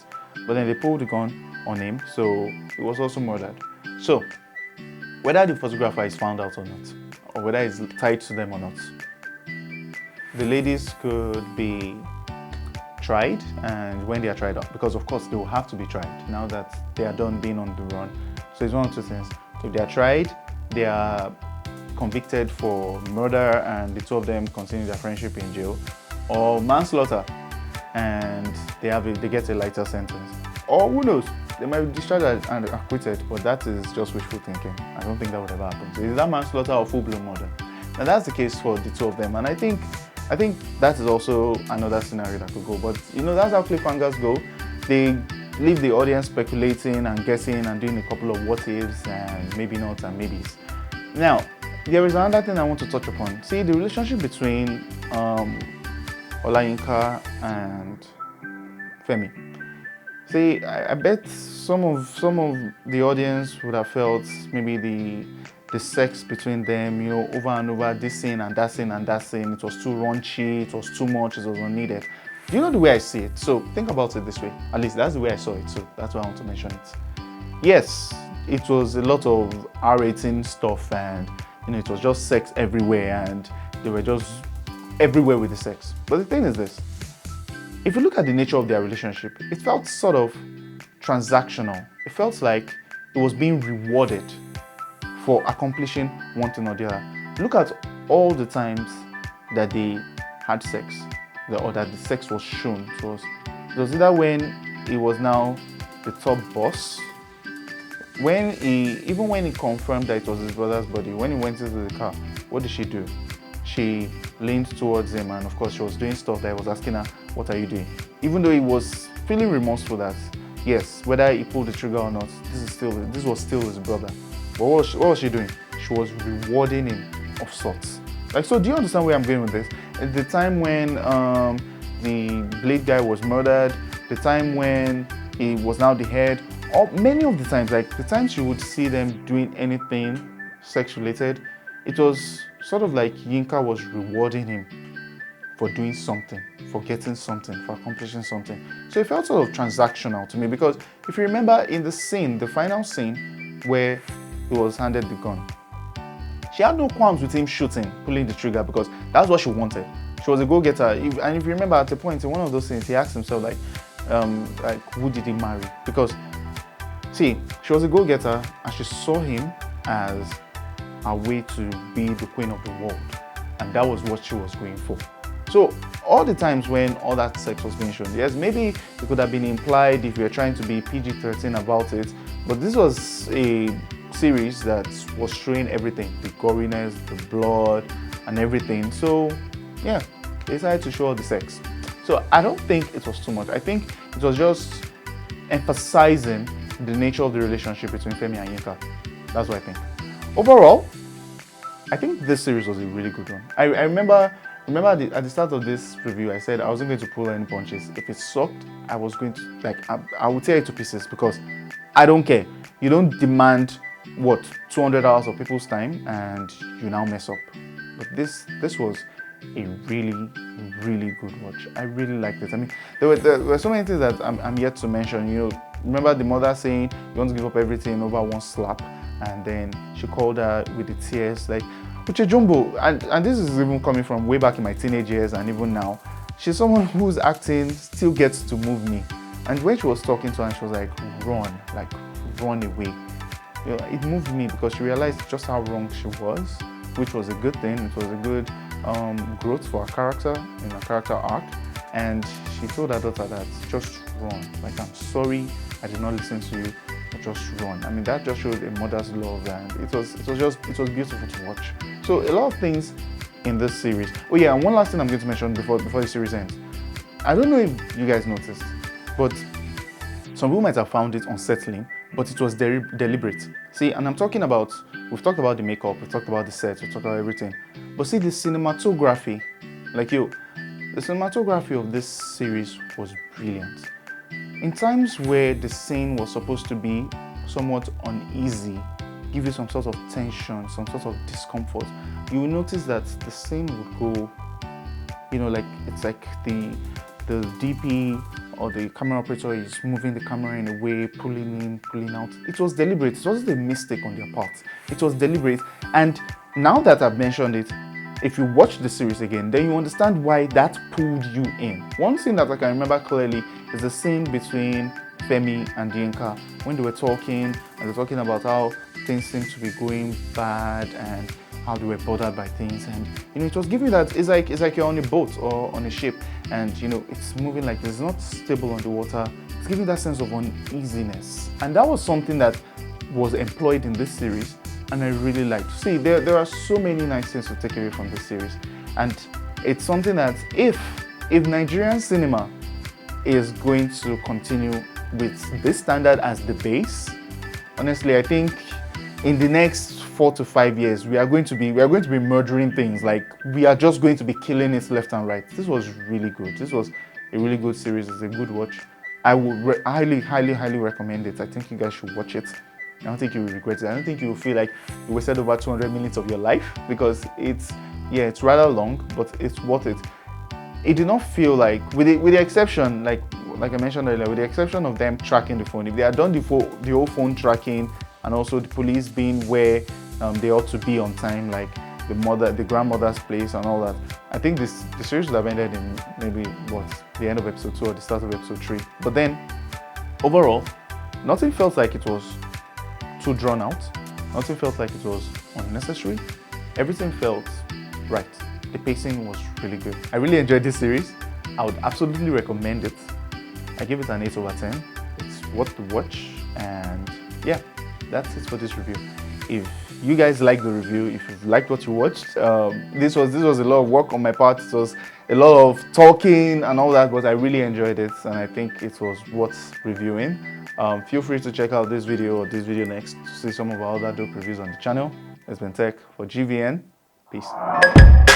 but then they pulled the gun on him, so he was also murdered. So, whether the photographer is found out or not, or whether it's tied to them or not, the ladies could be tried, and when they are tried, because of course they will have to be tried now that they are done being on the run. So it's one of two things. If they are tried, they are convicted for murder and the two of them continue their friendship in jail, or manslaughter and they get a lighter sentence, or who knows, they might be discharged and acquitted, but that is just wishful thinking. I don't think that would ever happen. So is that manslaughter or full-blown murder? Now that's the case for the two of them, and I think that is also another scenario that could go. But that's how cliffhangers go. They leave the audience speculating and guessing and doing a couple of what ifs and maybe not and maybes. Now, there is another thing I want to touch upon. See, the relationship between Olayinka and Femi. See, I bet some of the audience would have felt maybe the sex between them, over and over, this scene and that scene and that scene. It was too raunchy, it was too much, it was unneeded. Do you know the way I see it? So think about it this way. At least that's the way I saw it, so that's why I want to mention it. Yes, it was a lot of R-rating stuff, and it was just sex everywhere, and they were just everywhere with the sex. But the thing is this. If you look at the nature of their relationship, it felt sort of transactional. It felt like it was being rewarded for accomplishing one thing or the other. Look at all the times that they had sex, or that the sex was shown. It was either when he was now the top boss, even when he confirmed that it was his brother's body, when he went into the car, what did she do? She leaned towards him, and of course she was doing stuff that he was asking her, what are you doing? Even though he was feeling remorseful that, yes, whether he pulled the trigger or not, this was still his brother. But what was she doing? She was rewarding him of sorts. So do you understand where I'm going with this? At the time when the Blade guy was murdered, the time when he was now the head, or many of the times, like the times you would see them doing anything sex-related, it was sort of like Yinka was rewarding him for doing something, for getting something, for accomplishing something. So it felt sort of transactional to me, because if you remember in the final scene where he was handed the gun, she had no qualms with him pulling the trigger, because that's what she wanted. She was a go-getter. And if you remember at the point in one of those scenes, he asked himself like who did he marry? Because see, she was a go-getter and she saw him as a way to be the queen of the world, and that was what she was going for. So all the times when all that sex was being shown, yes, maybe it could have been implied if you were trying to be PG-13 about it, but this was a series that was showing everything, the goriness, the blood, and everything. So yeah, they decided to show all the sex. So I don't think it was too much. I think it was just emphasizing the nature of the relationship between Femi and Yinka. That's what I think. Overall, I think this series was a really good one. I remember at the start of this review, I said I wasn't going to pull any punches. If it sucked, I was going to, I would tear it to pieces, because I don't care. You don't demand, 200 hours of people's time and you now mess up. But this was a really, really good watch. I really liked it. I mean, there were so many things that I'm yet to mention. Remember the mother saying you want to give up everything over one slap, and then she called her with the tears like, Uche Jumbo, and this is even coming from way back in my teenage years and even now. She's someone whose acting still gets to move me. And when she was talking to her, she was like, run away. It moved me, because she realized just how wrong she was, which was a good thing. It was a good growth for her character in her character arc. And she told her daughter that just run. I'm sorry, I did not listen to you. just run. I mean, that just showed a mother's love, and it was beautiful to watch. So a lot of things in this series. Oh yeah, and one last thing I'm going to mention before the series ends. I don't know if you guys noticed, but some people might have found it unsettling, but it was deliberate. See, and I'm talking about, we've talked about the makeup, we've talked about the sets, we've talked about everything. But see, the cinematography, the cinematography of this series was brilliant. In times where the scene was supposed to be somewhat uneasy, give you some sort of tension, some sort of discomfort, you will notice that the scene would go, like it's like the DP or the camera operator is moving the camera in a way, pulling in, pulling out. It was deliberate. It wasn't a mistake on their part. It was deliberate. And now that I've mentioned it, if you watch the series again, then you understand why that pulled you in. One scene that I can remember clearly is the scene between Femi and Yinka when they were talking, and they're talking about how things seem to be going bad and how they were bothered by things. And it was giving that it's like you're on a boat or on a ship, and it's moving like it's not stable on the water. It's giving that sense of uneasiness, and that was something that was employed in this series, and I really liked. See, there are so many nice things to take away from this series, and it's something that if Nigerian cinema is going to continue with this standard as the base, honestly, I think in the next 4 to 5 years, we are going to be murdering things. Like, we are just going to be killing it left and right. This was really good. This was a really good series. It's a good watch. I would highly, highly, highly recommend it. I think you guys should watch it. I don't think you will regret it. I don't think you will feel like you wasted over 200 minutes of your life, because it's rather long, but it's worth it. It did not feel like, with the exception, like I mentioned earlier, with the exception of them tracking the phone, if they had done the whole phone tracking, and also the police being where they ought to be on time, like the grandmother's place and all that, I think the series would have ended in maybe the end of episode 2 or the start of episode 3. But then overall, nothing felt like it was too drawn out. Nothing felt like it was unnecessary. Everything felt right. The pacing was really good. I really enjoyed this series. I would absolutely recommend it. I give it an 8 over 10. It's worth the watch, and yeah, that's it for this review. If you guys like the review, if you've liked what you watched, this was a lot of work on my part. It was a lot of talking and all that, but I really enjoyed it, and I think it was worth reviewing. Feel free to check out this video or this video next to see some of our other dope reviews on the channel. It's been Tech for GVN. Peace.